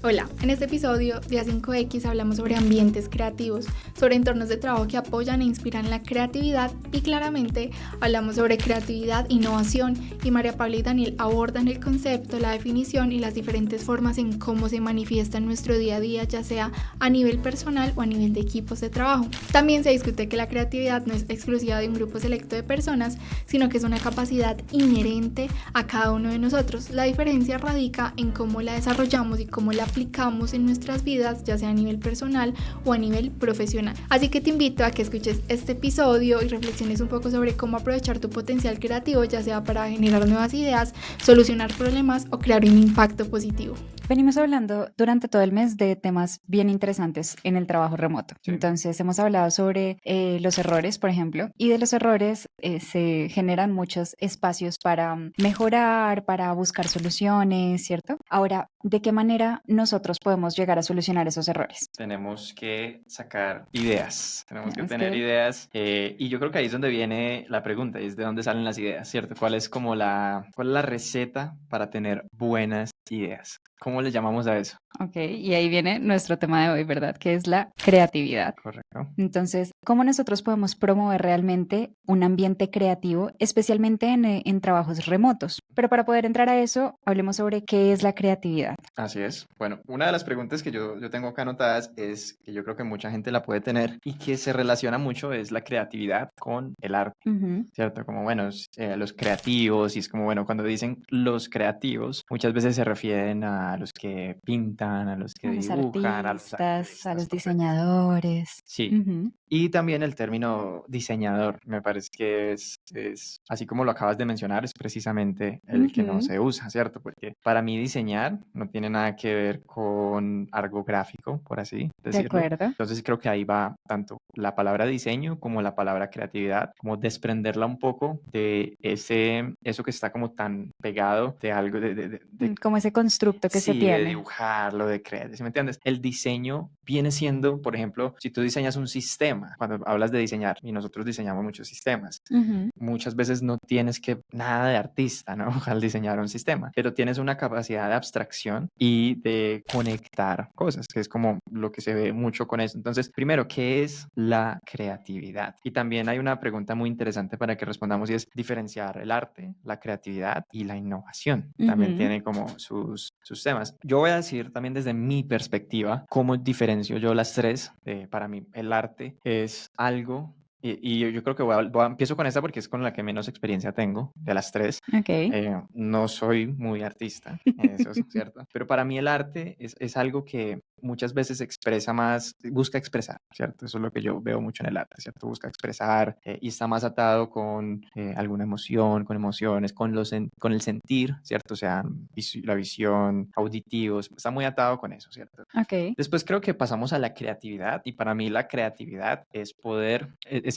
Hola, en este episodio de A5X hablamos sobre ambientes creativos, sobre entornos de trabajo que apoyan e inspiran la creatividad y claramente hablamos sobre creatividad, innovación y María Paula y Daniel abordan el concepto, la definición y las diferentes formas en cómo se manifiesta en nuestro día a día, ya sea a nivel personal o a nivel de equipos de trabajo. También se discute que la creatividad no es exclusiva de un grupo selecto de personas, sino que es una capacidad inherente a cada uno de nosotros. La diferencia radica en cómo la desarrollamos y cómo la aplicamos en nuestras vidas, ya sea a nivel personal o a nivel profesional. Así que te invito a que escuches este episodio y reflexiones un poco sobre cómo aprovechar tu potencial creativo, ya sea para generar nuevas ideas, solucionar problemas o crear un impacto positivo. Venimos hablando durante todo el mes de temas bien interesantes en el trabajo remoto. Sí. Entonces hemos hablado sobre los errores, por ejemplo, y de los errores se generan muchos espacios para mejorar, para buscar soluciones, ¿cierto? Ahora, ¿de qué manera nosotros podemos llegar a solucionar esos errores? Tenemos que sacar ideas, tenemos que tener ideas y yo creo que ahí es donde viene la pregunta, y es de dónde salen las ideas, ¿cierto? ¿Cuál es la receta para tener buenas ideas? ¿Cómo le llamamos a eso? Ok, y ahí viene nuestro tema de hoy, ¿verdad? Que es la creatividad. Correcto. Entonces, ¿cómo nosotros podemos promover realmente un ambiente creativo, especialmente en trabajos remotos? Pero para poder entrar a eso, hablemos sobre qué es la creatividad. Así es. Bueno, una de las preguntas que yo tengo acá anotadas es que yo creo que mucha gente la puede tener y que se relaciona mucho es la creatividad con el arte, ¿cierto? Como, bueno, los creativos, y es como, bueno, cuando dicen los creativos, muchas veces se refieren a los que pintan, a los que dibujan, a los artistas, a los diseñadores. Sí. Y también el término diseñador, me parece que es así como lo acabas de mencionar, es precisamente el que no se usa, ¿cierto? Porque para mí diseñar no tiene nada que ver con algo gráfico, por así decirlo. De acuerdo. Entonces creo que ahí va tanto la palabra diseño como la palabra creatividad, como desprenderla un poco de eso que está como tan pegado de algo como ese constructo que se sí, tiene. de dibujarlo, de crear, ¿sí me entiendes? El diseño viene siendo, por ejemplo, si tú diseñas un sistema, cuando hablas de diseñar, y nosotros diseñamos muchos sistemas, muchas veces no tienes que nada de artista, ¿no? Al diseñar un sistema, pero tienes una capacidad de abstracción y de conectar cosas, que es como lo que se ve mucho con eso. Entonces, primero, ¿qué es la creatividad? Y también hay una pregunta muy interesante para que respondamos y es diferenciar el arte, la creatividad y la innovación. También tiene como sus temas. Yo voy a decir también desde mi perspectiva cómo diferencio yo las tres. Para mí el arte es algo, y yo creo que empiezo con esta porque es con la que menos experiencia tengo de las tres. Okay. No soy muy artista, eso es cierto, pero para mí el arte es algo que muchas veces busca expresar, ¿cierto? Eso es lo que yo veo mucho en el arte, ¿cierto? Busca expresar y está más atado con alguna emoción, con emociones, con el sentir, ¿cierto? O sea, la visión, auditivos, está muy atado con eso, ¿cierto? Okay. Después creo que pasamos a la creatividad y para mí la creatividad es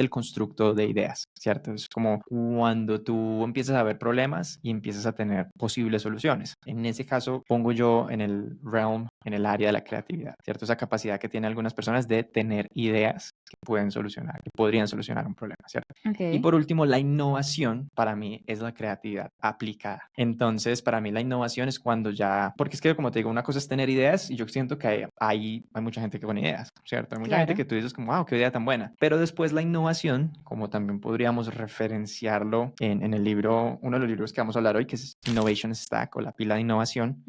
el constructo de ideas, ¿cierto? Es como cuando tú empiezas a ver problemas y empiezas a tener posibles soluciones. En ese caso pongo yo en el área de la creatividad, ¿cierto? Esa capacidad que tienen algunas personas de tener ideas que podrían solucionar un problema, ¿cierto? Okay. Y por último, la innovación para mí es la creatividad aplicada. Entonces, para mí la innovación es porque es que como te digo, una cosa es tener ideas y yo siento que hay mucha gente que pone ideas, ¿cierto? Hay mucha gente que tú dices como, wow, qué idea tan buena. Pero después la innovación, como también podríamos referenciarlo en el libro, uno de los libros que vamos a hablar hoy, que es Innovation Stack o la pila de innovación,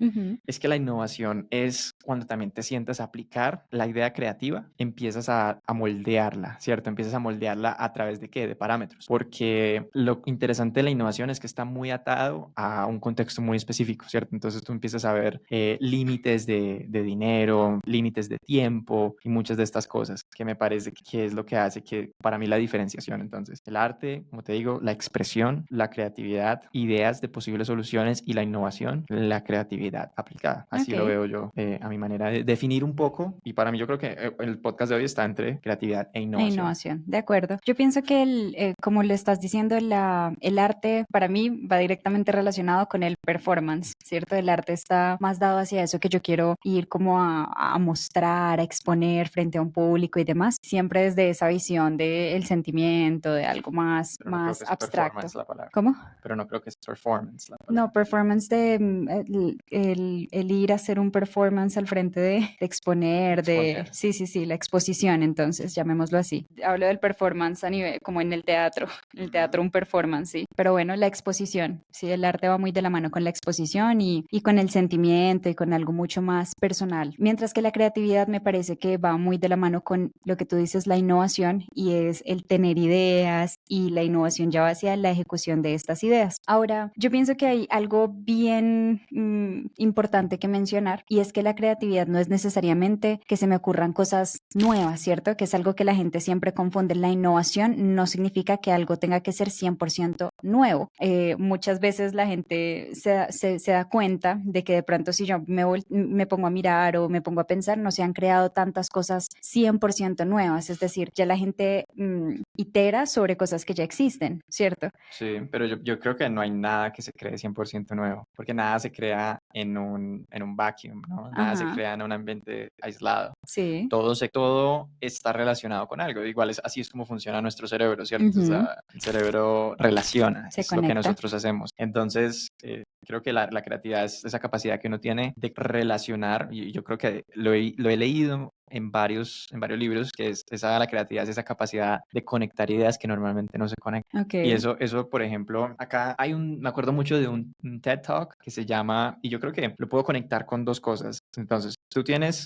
es que la innovación es cuando también te sientas a aplicar la idea creativa, empiezas a moldearla, ¿cierto? Empiezas a moldearla a través de ¿qué? De parámetros. Porque lo interesante de la innovación es que está muy atado a un contexto muy específico, ¿cierto? Entonces tú empiezas a ver límites de dinero, límites de tiempo y muchas de estas cosas que me parece que es lo que hace que para mí la diferenciación. Entonces, el arte, como te digo, la expresión, la creatividad, ideas de posibles soluciones y la innovación, la creatividad aplicada. Así lo veo yo a mi manera de definir un poco y para mí yo creo que el podcast de hoy está entre creatividad e innovación. De acuerdo. Yo pienso que como le estás diciendo, el arte para mí va directamente relacionado con el performance, ¿cierto? El arte está más dado hacia eso que yo quiero ir como a mostrar, a exponer frente a un público y demás, siempre desde esa visión del sentimiento, de algo más abstracto. ¿Cómo? Pero no creo que es performance la palabra. No, performance de el ir a hacer un performance al frente de exponer, Exponer. sí, la exposición, entonces, llamémoslo así. Hablo del performance a nivel, como en el teatro un performance, sí. Pero bueno, la exposición, sí, el arte va muy de la mano con la exposición y con el sentimiento y con algo mucho más personal. Mientras que la creatividad me parece que va muy de la mano con lo que tú dices, la innovación, y es el tener ideas, y la innovación ya va hacia la ejecución de estas ideas. Ahora, yo pienso que hay algo bien importante que mencionar, y es que la creatividad no es necesariamente que se me ocurran cosas nuevas, ¿cierto? Que es algo que la gente siempre confunde. La innovación no significa que algo tenga que ser 100% nuevo. Muchas veces la gente se da cuenta de que de pronto si yo me pongo a mirar o me pongo a pensar, no se han creado tantas cosas 100% nuevas, es decir, ya la gente itera sobre cosas que ya existen, ¿cierto? Sí, pero yo creo que no hay nada que se cree 100% nuevo, porque nada se crea en un vacuum, ¿no? Nada se Ajá, crea en un ambiente aislado. sí. Todo está relacionado con algo. Igual así es como funciona nuestro cerebro, ¿cierto? O Ujú. sea, el cerebro relaciona, Se es lo que conecta. nosotros hacemos. Entonces, creo que la creatividad es esa capacidad que uno tiene de relacionar, y yo creo que lo he leído en varios libros, que es esa, la creatividad es esa capacidad de conectar ideas que normalmente no se conectan. Ok, Y eso, por ejemplo, acá me acuerdo mucho de un TED Talk que se llama, y yo creo que lo puedo conectar con dos cosas. Entonces,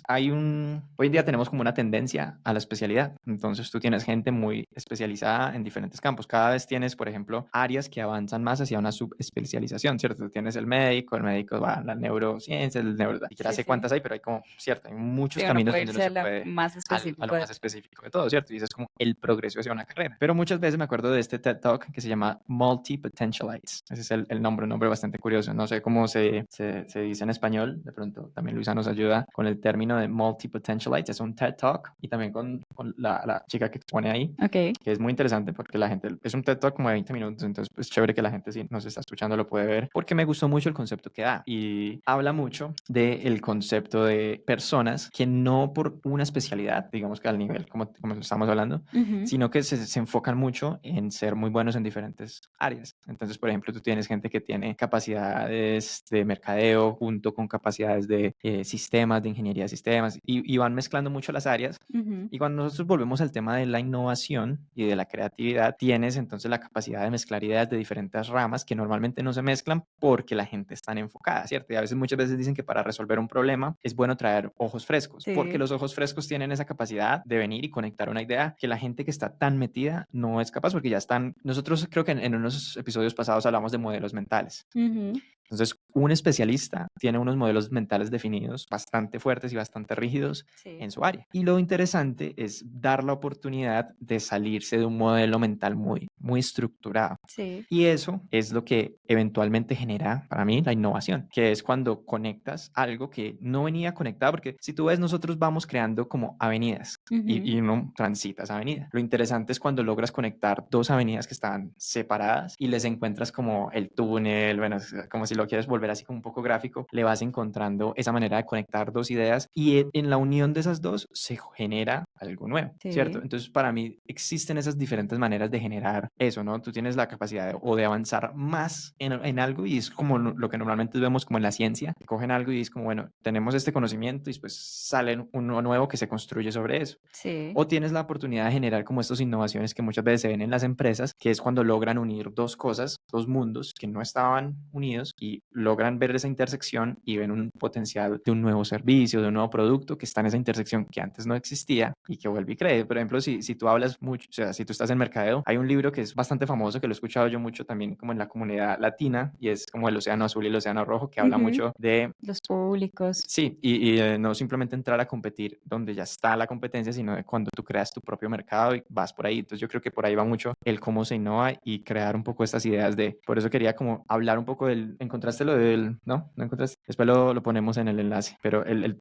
hoy en día tenemos como una tendencia a la especialidad. Entonces, tú tienes gente muy especializada en diferentes campos. Cada vez tienes, por ejemplo, áreas que avanzan más hacia una subespecialización, ¿cierto? Tú tienes el médico va a la neurociencia, ni siquiera sí, sé sí. cuántas hay, pero hay como, ¿cierto? Hay muchos Sí, uno caminos puede donde uno irse a se la puede más a lo específico. más específico de todo, ¿cierto? Y eso es como el progreso hacia una carrera. Pero muchas veces me acuerdo de este TED Talk que se llama Multi-Potentialites. Ese es un nombre bastante curioso. No sé cómo se dice en español. De pronto también Luisa nos ayuda con el término de Multi-Potentialites. Es un TED Talk y también con la chica que expone ahí, Ok, que es muy interesante porque la gente, es un TED Talk como de 20 minutos, entonces pues chévere que la gente si nos está escuchando lo puede ver, porque me gustó mucho el concepto que da y habla mucho del concepto de personas que no por una especialidad, digamos que al nivel como estamos hablando, ujú, sino que se enfocan mucho en ser muy buenos en diferentes áreas. Entonces, por ejemplo, tú tienes gente que tiene capacidades de mercadeo junto con capacidades de sistemas, de ingeniería de sistemas, y van mezclando mucho las áreas. ujú, Y cuando nosotros volvemos al tema de la innovación y de la creatividad, tienes entonces la capacidad de mezclar ideas de diferentes ramas que normalmente no se mezclan porque la gente está enfocada, ¿cierto? Y a veces, muchas veces dicen que para resolver un problema es bueno traer ojos frescos, porque sí, los ojos frescos tienen esa capacidad de venir y conectar una idea que la gente que está tan metida no es capaz, porque ya están. Nosotros creo que en unos episodios pasados hablamos de modelos mentales. ujú, Entonces, un especialista tiene unos modelos mentales definidos bastante fuertes y bastante rígidos sí, en su área. Y lo interesante es dar la oportunidad de salirse de un modelo mental muy estructurado. sí, Y eso es lo que eventualmente genera para mí la innovación, que es cuando conectas algo que no venía conectado, porque si tú ves, nosotros vamos creando como avenidas ujú, y uno transita esa avenida. Lo interesante es cuando logras conectar dos avenidas que estaban separadas y les encuentras como el túnel, bueno, como si lo quieres volver así como un poco gráfico, le vas encontrando esa manera de conectar dos ideas y en la unión de esas dos se genera algo nuevo, ¿cierto? sí, Entonces, para mí existen esas diferentes maneras de generar eso, ¿no? Tú tienes la capacidad o de avanzar más en algo y es como lo que normalmente vemos como en la ciencia, que cogen algo y es como, bueno, tenemos este conocimiento y después sale uno nuevo que se construye sobre eso. sí, O tienes la oportunidad de generar como estas innovaciones que muchas veces se ven en las empresas, que es cuando logran unir dos cosas, dos mundos que no estaban unidos y logran ver esa intersección y ven un potencial de un nuevo servicio, de un nuevo producto que está en esa intersección que antes no existía y que vuelve y cree. Por ejemplo, si tú hablas mucho, o sea, si tú estás en mercadeo, hay un libro que es bastante famoso, que lo he escuchado yo mucho también como en la comunidad latina, y es como El Océano Azul y el Océano Rojo, que habla ujú, mucho de. los públicos, Sí, y no simplemente entrar a competir donde ya está la competencia, sino de cuando tú creas tu propio mercado y vas por ahí. Entonces yo creo que por ahí va mucho el cómo se innova y crear un poco estas ideas de. Por eso quería como hablar un poco del. ¿Encontraste lo del? ¿No? ¿No encontraste? Después lo ponemos en el enlace, pero el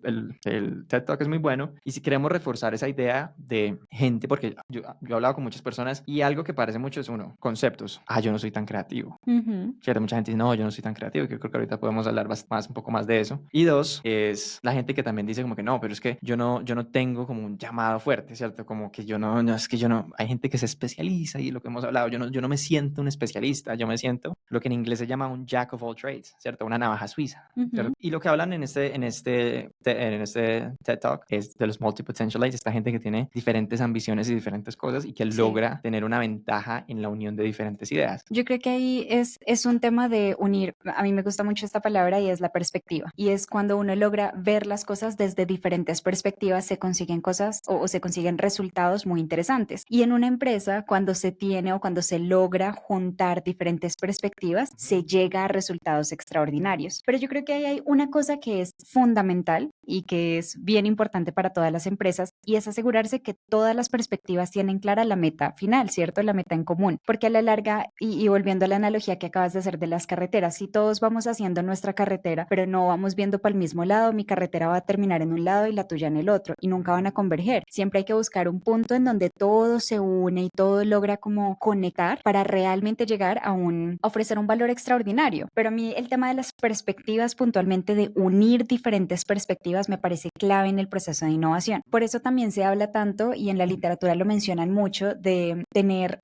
TED Talk es muy bueno y si queremos reforzar esa idea de gente, porque yo he hablado con muchas personas y algo que parece mucho es uno, conceptos. Yo no soy tan creativo. Ujú. ¿Cierto? Mucha gente dice, no, yo no soy tan creativo, que creo que ahorita podemos hablar más, un poco más de eso. Y dos, es la gente que también dice como que no, pero es que yo no tengo como un llamado fuerte, ¿cierto? Como que es que yo no, hay gente que se especializa y lo que hemos hablado, yo no me siento un especialista, yo me siento lo que en inglés se llama un jack of all trades, ¿cierto? Una navaja suiza, ¿cierto? Ujú. Y lo que hablan en este TED Talk es de los multi-potentialites, esta gente que tiene diferentes ambiciones y diferentes cosas y que Sí. logra tener una ventaja en la unión de diferentes ideas. Yo creo que ahí es un tema de unir, a mí me gusta mucho esta palabra y es la perspectiva. Y es cuando uno logra ver las cosas desde diferentes perspectivas, se consiguen cosas o se consiguen resultados muy interesantes. Y en una empresa, cuando se tiene o cuando se logra juntar diferentes perspectivas, se llega a resultados extraordinarios. Pero yo creo que ahí hay una cosa que es fundamental y que es bien importante para todas las empresas y es asegurarse que todas las perspectivas tienen clara la meta final, ¿cierto? La meta en común. Porque a la larga, y volviendo a la analogía que acabas de hacer de las carreteras, si todos vamos haciendo nuestra carretera, pero no vamos viendo para el mismo lado, mi carretera va a terminar en un lado y la tuya en el otro y nunca van a converger. Siempre hay que buscar un punto en donde todo se une y todo logra como conectar para realmente llegar a ofrecer un valor extraordinario. Pero a mí el tema de las perspectivas puntualmente, de unir diferentes perspectivas, me parece clave en el proceso de innovación. Por eso también se habla tanto, y en la literatura lo mencionan mucho, de tener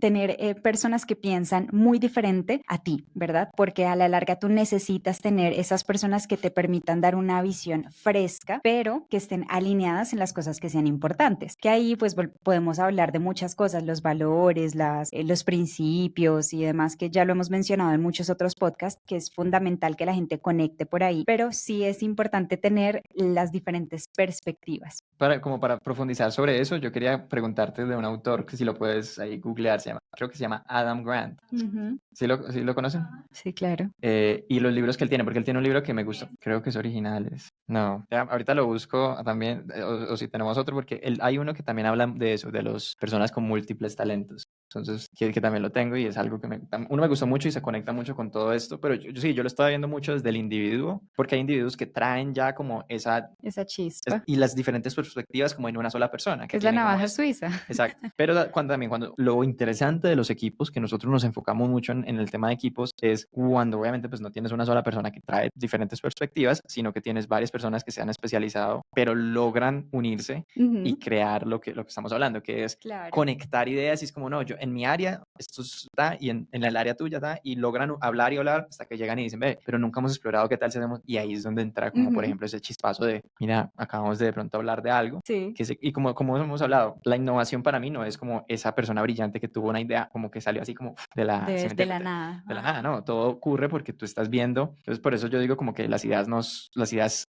personas que piensan muy diferente a ti, ¿verdad? Porque a la larga tú necesitas tener esas personas que te permitan dar una visión fresca, pero que estén alineadas en las cosas que sean importantes. Que ahí pues podemos hablar de muchas cosas, los valores, los principios y demás, que ya lo hemos mencionado en muchos otros podcasts, que es fundamental que la gente conecte por ahí, pero sí es importante tener las diferentes perspectivas. Como para profundizar sobre eso, yo quería preguntarte de un autor que si lo puedes ahí googlear, creo que se llama Adam Grant. Ujú. ¿Sí lo conocen? Sí, claro. Y los libros que él tiene, porque él tiene un libro que me gusta, creo que es originales. No, ya, ahorita lo busco también, o si tenemos otro, porque hay uno que también habla de eso, de las personas con múltiples talentos. Entonces, que también lo tengo y es algo que uno me gustó mucho y se conecta mucho con todo esto, pero yo lo estaba viendo mucho desde el individuo, porque hay individuos que traen ya como esa Chispa. y las diferentes perspectivas como en una sola persona. Que Es la tienen como navaja suiza. Exacto. Pero cuando lo interesante de los equipos, que nosotros nos enfocamos mucho en el tema de equipos, es cuando obviamente pues no tienes una sola persona que trae diferentes perspectivas, sino que tienes varias personas que se han especializado, pero logran unirse y crear lo que estamos hablando, que es conectar ideas. Y es como, no, yo en mi área esto está y en el área tuya está, y logran hablar y hablar hasta que llegan y dicen, ve, pero nunca hemos explorado qué tal si hacemos. Y ahí es donde entra como, por ejemplo, ese chispazo de, mira, acabamos de pronto hablar de algo. Sí. Y como hemos hablado, la innovación para mí no es como esa persona brillante que tuvo una idea, como que salió así como de la de la de nada. la nada, no, todo ocurre porque tú estás viendo. Entonces, por eso yo digo como que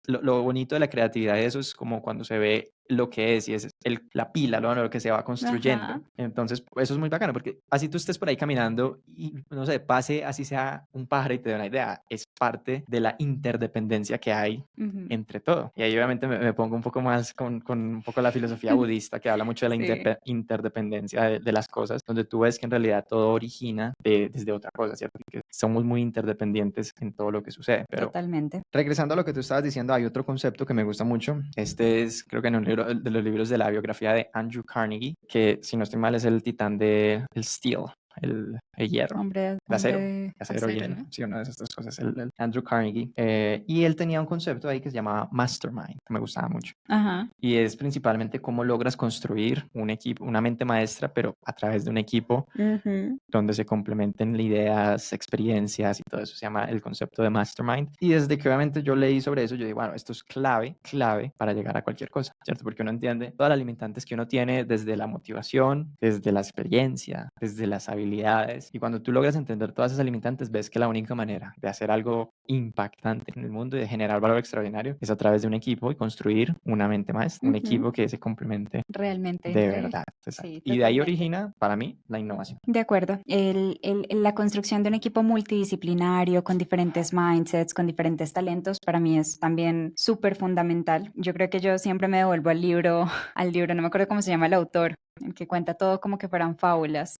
lo bonito de la creatividad de eso es como cuando se ve lo que es y es la pila, lo que se va construyendo. Ajá. Entonces, eso es muy bacano porque así tú estés por ahí caminando y, no sé, pase así sea un pájaro y te dé una idea. Es parte de la interdependencia que hay entre todo. Y ahí obviamente me pongo un poco más con un poco la filosofía budista que habla mucho de la Sí. interdependencia de las cosas, donde tú ves que en realidad todo origina desde otra cosa, ¿cierto? Que somos muy interdependientes en todo lo que sucede. Pero Totalmente. regresando a lo que tú estabas diciendo, hay otro concepto que me gusta mucho. Este es, creo que en un libro de los libros de la biografía de Andrew Carnegie, que si no estoy mal es el titán del steel, el hierro. Hombre Acero, de acero, hielo, ¿no? sí, una de esas dos cosas, el Andrew Carnegie. Y él tenía un concepto ahí que se llamaba mastermind, que me gustaba mucho. Ajá. Y es principalmente cómo logras construir un equipo, una mente maestra, pero a través de un equipo donde se complementen ideas, experiencias y todo eso. Se llama el concepto de mastermind. Y desde que obviamente yo leí sobre eso, yo dije, bueno, esto es clave para llegar a cualquier cosa, ¿cierto? Porque uno entiende todas las limitantes que uno tiene desde la motivación, desde la experiencia, desde las habilidades. Y cuando tú logras entender todas esas limitantes, ves que la única manera de hacer algo impactante en el mundo y de generar valor extraordinario es a través de un equipo y construir una mente maestra, un equipo que se complemente realmente de verdad. Sí, y de ahí totalmente. origina, para mí, la innovación. De acuerdo. La construcción de un equipo multidisciplinario con diferentes mindsets, con diferentes talentos, para mí es también súper fundamental. Yo creo que yo siempre me devuelvo al libro, no me acuerdo cómo se llama el autor, el que cuenta todo como que fueran fábulas.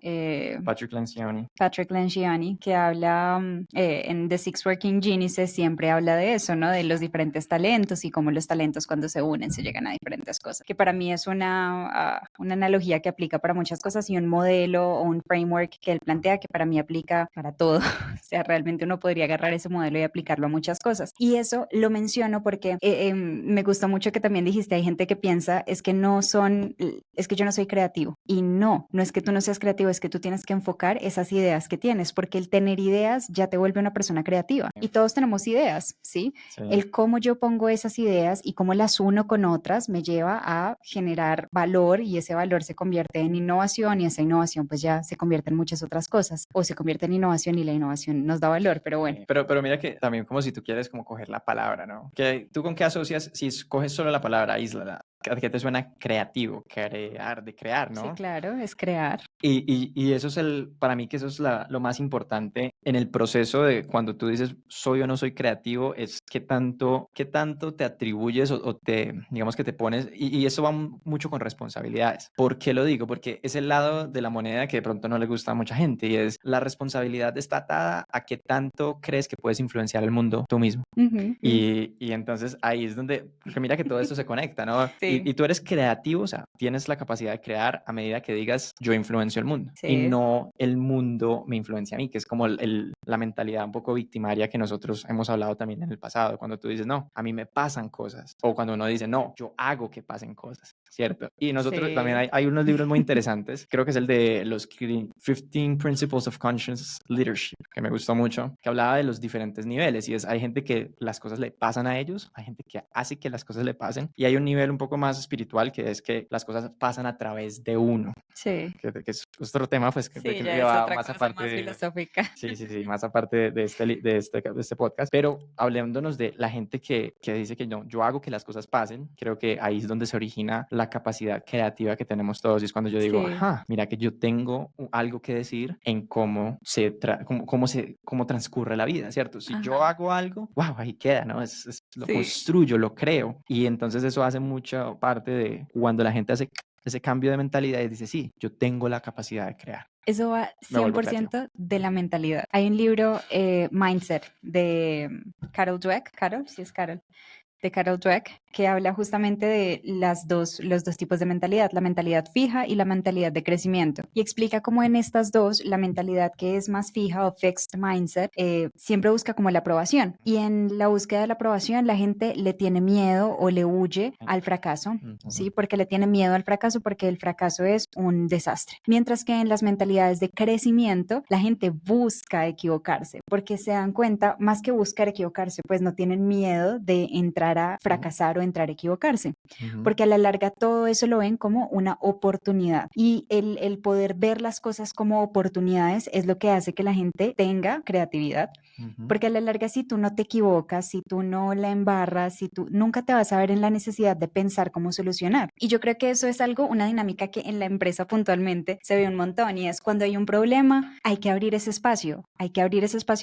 Patrick Lencioni, que habla en The Six Working Geniuses, siempre habla de eso, ¿no? De los diferentes talentos y cómo los talentos cuando se unen se llegan a diferentes cosas. Que para mí es una analogía que aplica para muchas cosas y un modelo o un framework que él plantea que para mí aplica para todo. O sea, realmente uno podría agarrar ese modelo y aplicarlo a muchas cosas. Y eso lo menciono porque me gustó mucho que también dijiste, hay gente que piensa, es que yo no soy creativo. Y no es que tú no seas creativo, es que tú tienes que enfocar esas ideas que tienes, porque el tener ideas ya te vuelve una persona creativa. Y todos tenemos ideas, ¿sí? Sí. El cómo yo pongo esas ideas y cómo las uno con otras me lleva a generar valor y ese valor se convierte en innovación y esa innovación pues ya se convierte en muchas otras cosas o se convierte en innovación y la innovación nos da valor, pero bueno. Pero mira que también como si tú quieres como coger la palabra, ¿no? ¿Tú con qué asocias si coges solo la palabra aíslala? ¿A qué te suena creativo? De crear, ¿no? Sí, claro, es crear. Y eso es para mí que eso es lo más importante en el proceso de cuando tú dices soy o no soy creativo, es qué tanto te atribuyes o digamos que te pones, y eso va mucho con responsabilidades. ¿Por qué lo digo? Porque es el lado de la moneda que de pronto no le gusta a mucha gente y es la responsabilidad está atada a qué tanto crees que puedes influenciar el mundo tú mismo. Y entonces ahí es donde, porque mira que todo esto se conecta, ¿no? Sí. Y tú eres creativo, o sea, tienes la capacidad de crear a medida que digas yo influencio el mundo Sí. y no el mundo me influencia a mí, que es como la mentalidad un poco victimaria que nosotros hemos hablado también en el pasado, cuando tú dices no, a mí me pasan cosas, o cuando uno dice no, yo hago que pasen cosas, ¿cierto? Y nosotros Sí. también hay unos libros muy interesantes, creo que es el de los 15 Principles of Conscious Leadership, que me gustó mucho, que hablaba de los diferentes niveles y hay gente que las cosas le pasan a ellos, hay gente que hace que las cosas le pasen y hay un nivel un poco más espiritual que es que las cosas pasan a través de uno. Sí. Que es otro tema, pues, que Sí, ya que es va otra más cosa aparte más filosófica. Sí, más aparte de este podcast. Pero hablándonos de la gente que dice que no, yo hago que las cosas pasen, creo que ahí es donde se origina la capacidad creativa que tenemos todos. Y es cuando yo digo, Sí. ajá, mira que yo tengo algo que decir en cómo cómo transcurre la vida, ¿cierto? Si yo Ajá. hago algo, wow, ahí queda, ¿no? Lo Sí. construyo, lo creo. Y entonces eso hace mucha parte de cuando la gente hace ese cambio de mentalidad y dice, sí, yo tengo la capacidad de crear. Eso va Me vuelvo creativo. 100% de la mentalidad. Hay un libro, Mindset, de Carol Dweck. Carol, sí es Carol. De Carol Dweck, que habla justamente de los dos tipos de mentalidad, la mentalidad fija y la mentalidad de crecimiento. Y explica cómo en estas dos, la mentalidad que es más fija o fixed mindset, siempre busca como la aprobación. Y en la búsqueda de la aprobación, la gente le tiene miedo o le huye al fracaso, ¿sí? Porque le tiene miedo al fracaso porque el fracaso es un desastre. Mientras que en las mentalidades de crecimiento, la gente busca equivocarse porque se dan cuenta, más que buscar equivocarse, pues no tienen miedo de entrar a fracasar o entrar a equivocarse, porque a la larga todo eso lo ven como una oportunidad y el poder ver las cosas como oportunidades es lo que hace que la gente tenga creatividad, porque a la larga si tú no te equivocas, si tú no la embarras, si tú nunca te vas a ver en la necesidad de pensar cómo solucionar. Y yo creo que eso es una dinámica que en la empresa puntualmente se ve un montón y es cuando hay un problema, hay que abrir ese espacio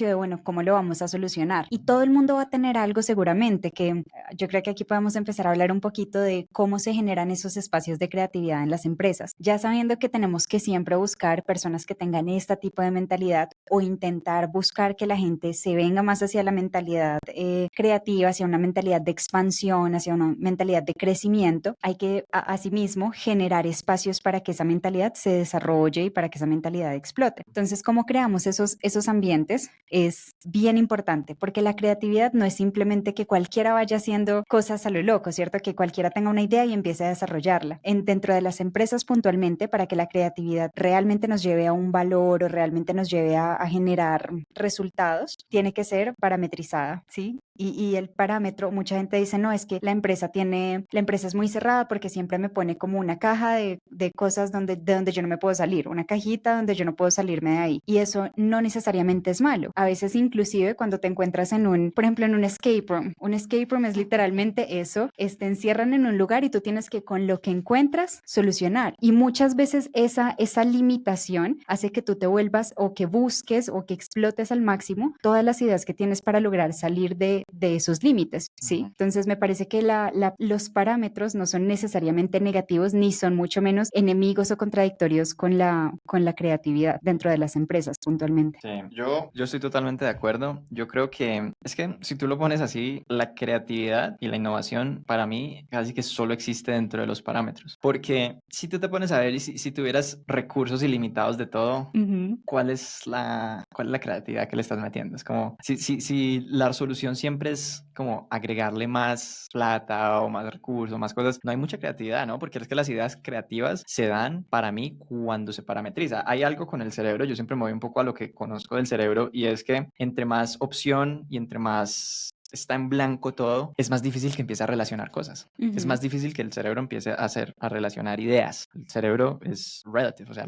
de, bueno, ¿cómo lo vamos a solucionar? Y todo el mundo va a tener algo seguramente que yo creo que aquí podemos empezar a hablar un poquito de cómo se generan esos espacios de creatividad en las empresas, ya sabiendo que tenemos que siempre buscar personas que tengan este tipo de mentalidad o intentar buscar que la gente se venga más hacia la mentalidad creativa, hacia una mentalidad de expansión, hacia una mentalidad de crecimiento. Hay que asimismo generar espacios para que esa mentalidad se desarrolle y para que esa mentalidad explote. Entonces, ¿cómo creamos esos ambientes? Es bien importante porque la creatividad no es simplemente que cualquiera vaya haciendo cosas a lo loco, ¿cierto? Que cualquiera tenga una idea y empiece a desarrollarla. Dentro de las empresas puntualmente, para que la creatividad realmente nos lleve a un valor o realmente nos lleve a generar resultados, tiene que ser parametrizada, ¿sí? Y el parámetro, mucha gente dice, no, es que la empresa es muy cerrada porque siempre me pone como una caja de cosas de donde yo no me puedo salir, una cajita donde yo no puedo salirme de ahí. Y eso no necesariamente es malo. A veces inclusive cuando te encuentras por ejemplo, en un escape room es literalmente eso te encierran en un lugar y tú tienes que con lo que encuentras solucionar. Y muchas veces esa limitación hace que tú te vuelvas o que busques o que explotes al máximo todas las ideas que tienes para lograr salir de esos límites, ¿sí? Entonces me parece que los parámetros no son necesariamente negativos ni son mucho menos enemigos o contradictorios con la creatividad dentro de las empresas puntualmente. Sí, yo estoy totalmente de acuerdo. Yo creo que es que si tú lo pones así, la creatividad y la innovación para mí casi que solo existe dentro de los parámetros. Porque si tú te pones a ver y si tuvieras recursos ilimitados de todo, ¿cuál es la creatividad que le estás metiendo? Es como, si la solución siempre es como agregarle más plata o más recursos, más cosas, no hay mucha creatividad, ¿no? Porque es que las ideas creativas se dan para mí cuando se parametriza. Hay algo con el cerebro, yo siempre me voy un poco a lo que conozco del cerebro y es que entre más opción y entre más está en blanco todo, es más difícil que empiece a relacionar cosas. Es más difícil que el cerebro empiece a relacionar ideas. El cerebro es relative, o sea,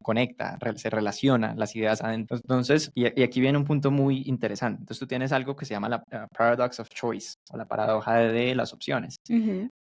conecta, se relaciona las ideas adentro. Entonces, y aquí viene un punto muy interesante. Entonces, tú tienes algo que se llama la paradox of choice, o la paradoja de las opciones.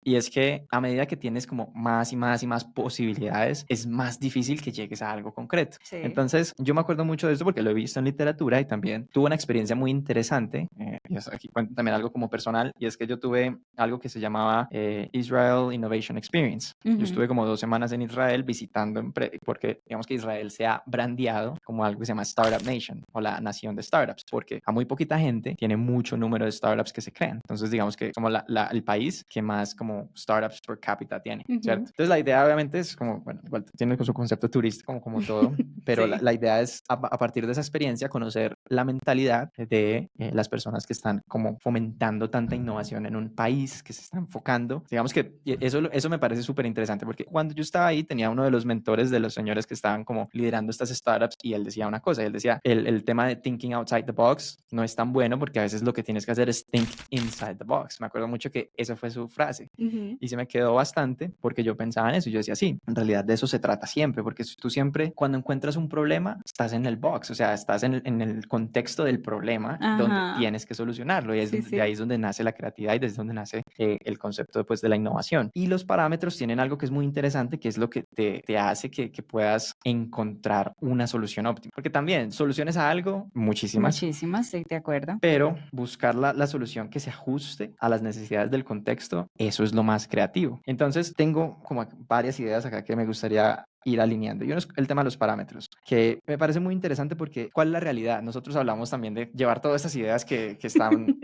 Y es que a medida que tienes como más y más y más posibilidades, es más difícil que llegues a algo concreto. Sí. Entonces, yo me acuerdo mucho de esto porque lo he visto en literatura y también tuve una experiencia muy interesante. Y aquí cuento también algo como personal, y es que yo tuve algo que se llamaba Israel Innovation Experience. Yo estuve como 2 semanas en Israel visitando, porque digamos que Israel se ha brandeado como algo que se llama Startup Nation, o la nación de startups, porque a muy poquita gente tiene mucho número de startups que se crean. Entonces, digamos que como el país que más como startups per cápita tiene, ¿cierto? Entonces, la idea obviamente es como, bueno, igual tiene su concepto turístico como todo, pero sí, la idea es a partir de esa experiencia conocer la mentalidad de las personas que están como fomentando tanta innovación en un país que se está enfocando. Digamos que eso me parece súper interesante porque cuando yo estaba ahí tenía uno de los mentores de los señores que estaban como liderando estas startups y él decía una cosa, él decía, el tema de thinking outside the box no es tan bueno porque a veces lo que tienes que hacer es think inside the box. Me acuerdo mucho que esa fue su frase y se me quedó bastante porque yo pensaba en eso y yo decía, sí, en realidad de eso se trata siempre, porque tú siempre cuando encuentras un problema estás en el box, o sea, estás en el contexto del problema donde tienes que solucionarlo y de ahí es donde nace la creatividad y desde donde nace el concepto después de la innovación. Y los parámetros tienen algo que es muy interesante, que es lo que te hace que puedas encontrar una solución óptima, porque también soluciones a algo, muchísimas, estoy de acuerdo, pero buscar la solución que se ajuste a las necesidades del contexto, eso es lo más creativo. Entonces tengo como varias ideas acá que me gustaría ir alineando. Y uno es el tema de los parámetros, que me parece muy interesante porque ¿cuál es la realidad? Nosotros hablamos también de llevar todas estas ideas que están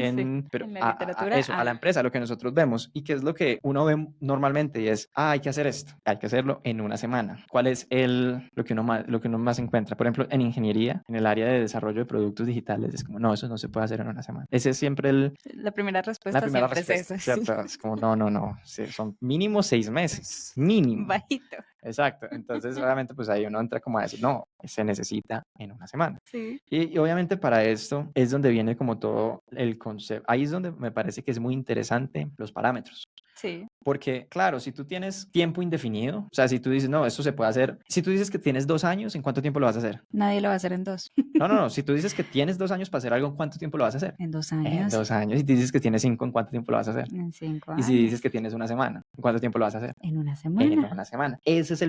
pero en la literatura a la empresa, lo que nosotros vemos y que es lo que uno ve normalmente y es, hay que hacer esto, hay que hacerlo en una semana. ¿Cuál es lo que uno más encuentra? Por ejemplo, en ingeniería, en el área de desarrollo de productos digitales, es como, no, eso no se puede hacer en una semana. Ese es siempre la primera respuesta siempre es esa. ¿cierto? Sí. Es como, no, sí, son mínimo 6 meses, mínimo. Bajito. Exacto, entonces obviamente pues ahí uno entra como a decir, no, se necesita en una semana. Sí. Y obviamente para esto es donde viene como todo el concepto, ahí es donde me parece que es muy interesante los parámetros. Sí. Porque, claro, si tú tienes tiempo indefinido, o sea, si tú dices, no, esto se puede hacer, si tú dices que tienes 2 años, ¿en cuánto tiempo lo vas a hacer? Nadie lo va a hacer en 2. No, si tú dices que tienes 2 años para hacer algo, ¿en cuánto tiempo lo vas a hacer? En 2 años. En 2 años. Y tú dices que tienes 5, ¿en cuánto tiempo lo vas a hacer? En 5 Y años. si dices que tienes una semana, ¿en cuánto tiempo lo vas a hacer? En una semana. En una semana. Ese es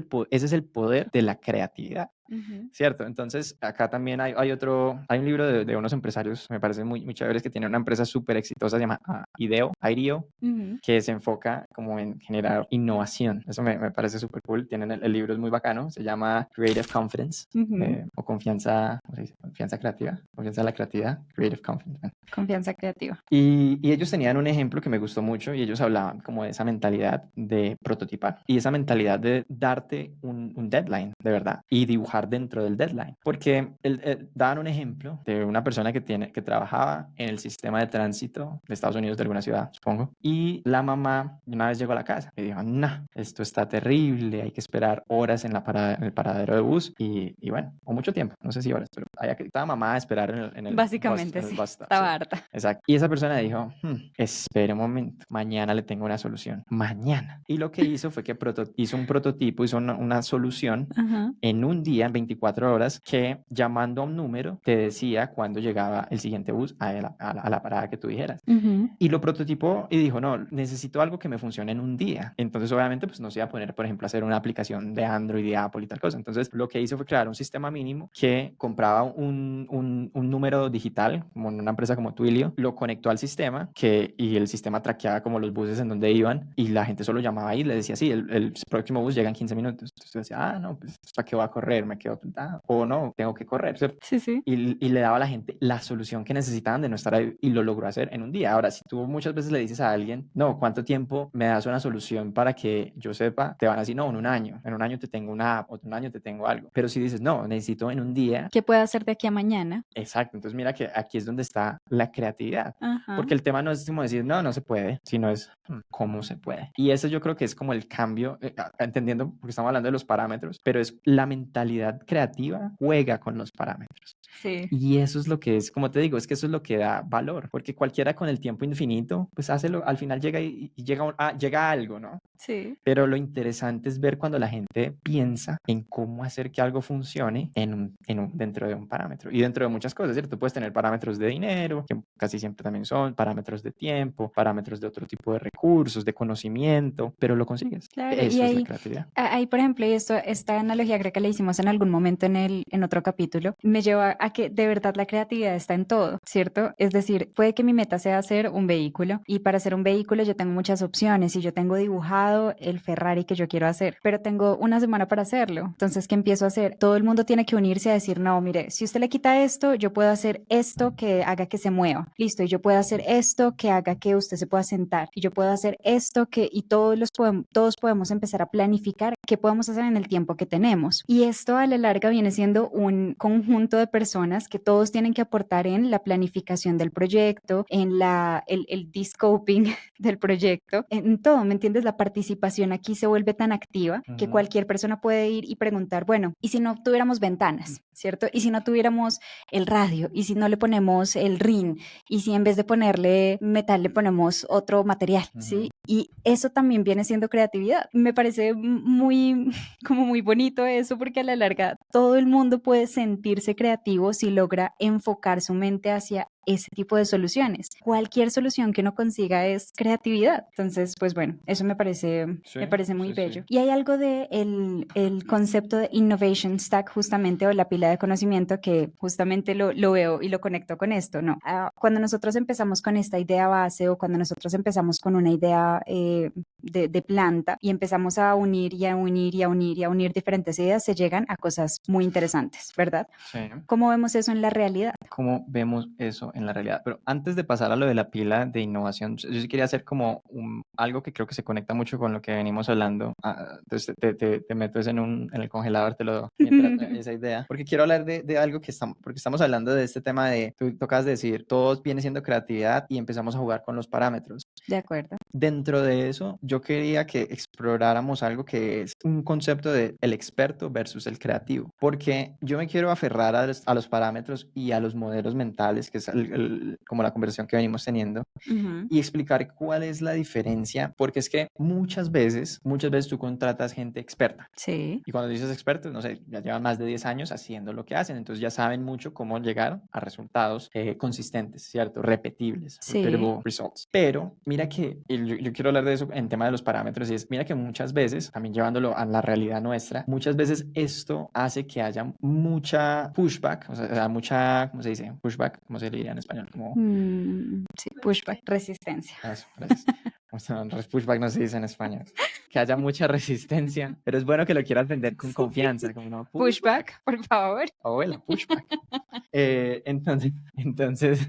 el poder de la creatividad. ¿Cierto? Entonces, acá también hay un libro de unos empresarios, me parece muy, muy chéveres, que tiene una empresa súper exitosa, se llama IDEO, que se enfoca como en generar innovación. Eso me parece súper cool. Tienen el libro es muy bacano, se llama Creative Confidence, o confianza, ¿cómo se dice? Confianza creativa, confianza en la creatividad, Creative Confidence. Confianza creativa. Y ellos tenían un ejemplo que me gustó mucho y ellos hablaban como de esa mentalidad de prototipar y esa mentalidad de darte un deadline, de verdad, y dibujar dentro del deadline. Porque daban un ejemplo de una persona que trabajaba en el sistema de tránsito de Estados Unidos, de alguna ciudad, supongo, y la mamá una vez llegó a la casa y dijo, no, esto está terrible, hay que esperar horas en el paradero de bus y bueno, o mucho tiempo, no sé si horas, pero había que estaba mamá a esperar en el básicamente bus, sí, bus stop, estaba sí. harta. Exacto. Y esa persona dijo, espere un momento, mañana le tengo una solución, mañana. Y lo que hizo fue que hizo un prototipo, hizo una solución en un día día, en 24 horas, que llamando a un número te decía cuándo llegaba el siguiente bus a la parada que tú dijeras. Ujú. Y lo prototipó y dijo, no, necesito algo que me funcione en un día. Entonces, obviamente, pues no se iba a poner, por ejemplo, a hacer una aplicación de Android, de Apple y tal cosa. Entonces, lo que hizo fue crear un sistema mínimo que compraba un número digital, como en una empresa como Twilio, lo conectó al sistema y el sistema traqueaba como los buses en donde iban y la gente solo llamaba ahí y le decía, sí, el próximo bus llega en 15 minutos. Entonces, tú decías, no, pues, ¿para qué voy a correr? Me quedo, o no, tengo que correr, ¿cierto? Sí, sí. Y le daba a la gente la solución que necesitaban de no estar ahí y lo logró hacer en un día. Ahora, si tú muchas veces le dices a alguien, no, ¿cuánto tiempo me das una solución para que yo sepa? Te van a decir, no, en un año te tengo una app, otro año te tengo algo. Pero si dices, no, necesito en un día. ¿Qué puedo hacer de aquí a mañana? Exacto, entonces mira que aquí es donde está la creatividad. Ajá. Porque el tema no es como decir, no, no se puede, sino es cómo se puede. Y eso yo creo que es como el cambio, entendiendo, porque estamos hablando de los parámetros, pero es la mentalidad creativa juega con los parámetros. Sí. Y eso es lo que es, como te digo, es que eso es lo que da valor, porque cualquiera con el tiempo infinito, pues al final llega y llega a algo, ¿no? Sí. Pero lo interesante es ver cuando la gente piensa en cómo hacer que algo funcione dentro de un parámetro y dentro de muchas cosas, ¿cierto? Tú puedes tener parámetros de dinero, que casi siempre también son parámetros de tiempo, parámetros de otro tipo de recursos, de conocimiento, pero lo consigues. Claro, y Eso es la ahí, creatividad. ahí, por ejemplo, y esta analogía creo que la hicimos en algún momento en otro capítulo, me lleva a que de verdad la creatividad está en todo, ¿cierto? Es decir, puede que mi meta sea hacer un vehículo y para hacer un vehículo yo tengo muchas opciones y yo tengo dibujado el Ferrari que yo quiero hacer, pero tengo una semana para hacerlo. Entonces, ¿qué empiezo a hacer? Todo el mundo tiene que unirse a decir, no, mire, si usted le quita esto, yo puedo hacer esto que haga que se mueva. Listo, y yo puedo hacer esto que haga que usted se pueda sentar. Y yo puedo hacer esto y todos podemos empezar a planificar qué podemos hacer en el tiempo que tenemos. Y esto a la larga viene siendo un conjunto de personas que todos tienen que aportar en la planificación del proyecto, en el de-scoping del proyecto, en todo, ¿me entiendes? La participación aquí se vuelve tan activa que cualquier persona puede ir y preguntar, bueno, ¿y si no tuviéramos ventanas, cierto? ¿Y si no tuviéramos el radio? ¿Y si no le ponemos el rin? ¿Y si en vez de ponerle metal le ponemos otro material? ¿Sí? Y eso también viene siendo creatividad. Me parece como muy bonito eso, porque a la larga todo el mundo puede sentirse creativo si logra enfocar su mente hacia ese tipo de soluciones. Cualquier solución que uno consiga es creatividad. Entonces, pues bueno, eso me parece muy bello. Y hay algo de el concepto de innovation stack justamente, o la pila de conocimiento, que justamente lo veo y lo conecto con esto, ¿no? Cuando nosotros empezamos con esta idea base, o cuando nosotros empezamos con una idea de planta y empezamos a unir y a unir y a unir y a unir diferentes ideas, se llegan a cosas muy interesantes, ¿verdad? Sí. ¿Cómo vemos eso en la realidad? ¿Cómo vemos eso en la realidad? Pero antes de pasar a lo de la pila de innovación, yo sí quería hacer como algo que creo que se conecta mucho con lo que venimos hablando. Entonces te metes en el congelador, te lo mientras esa idea. Porque quiero hablar de algo porque estamos hablando de este tema tú tocas decir, todo viene siendo creatividad y empezamos a jugar con los parámetros. De acuerdo. Dentro de eso, yo quería que exploráramos algo que es un concepto de el experto versus el creativo, porque yo me quiero aferrar a los parámetros y a los modelos mentales, que es como la conversación que venimos teniendo, y explicar cuál es la diferencia, porque es que muchas veces tú contratas gente experta. Sí. Y cuando dices expertos, no sé, ya llevan más de 10 años haciendo lo que hacen, entonces ya saben mucho cómo llegar a resultados consistentes, ¿cierto? Repetibles, Sí. repeatable results. Pero mira que, y yo quiero hablar de eso en tema de los parámetros, y es, mira que muchas veces, también llevándolo a la realidad nuestra, muchas veces esto hace que haya mucha pushback, o sea, mucha, ¿cómo se dice? Pushback, ¿cómo se le diría en español? Como... sí, pushback, resistencia. Eso, gracias. Pushback no se dice en español. Que haya mucha resistencia, pero es bueno que lo quieras vender con confianza. Como, no, Pushback, por favor. Abuela, pushback. Entonces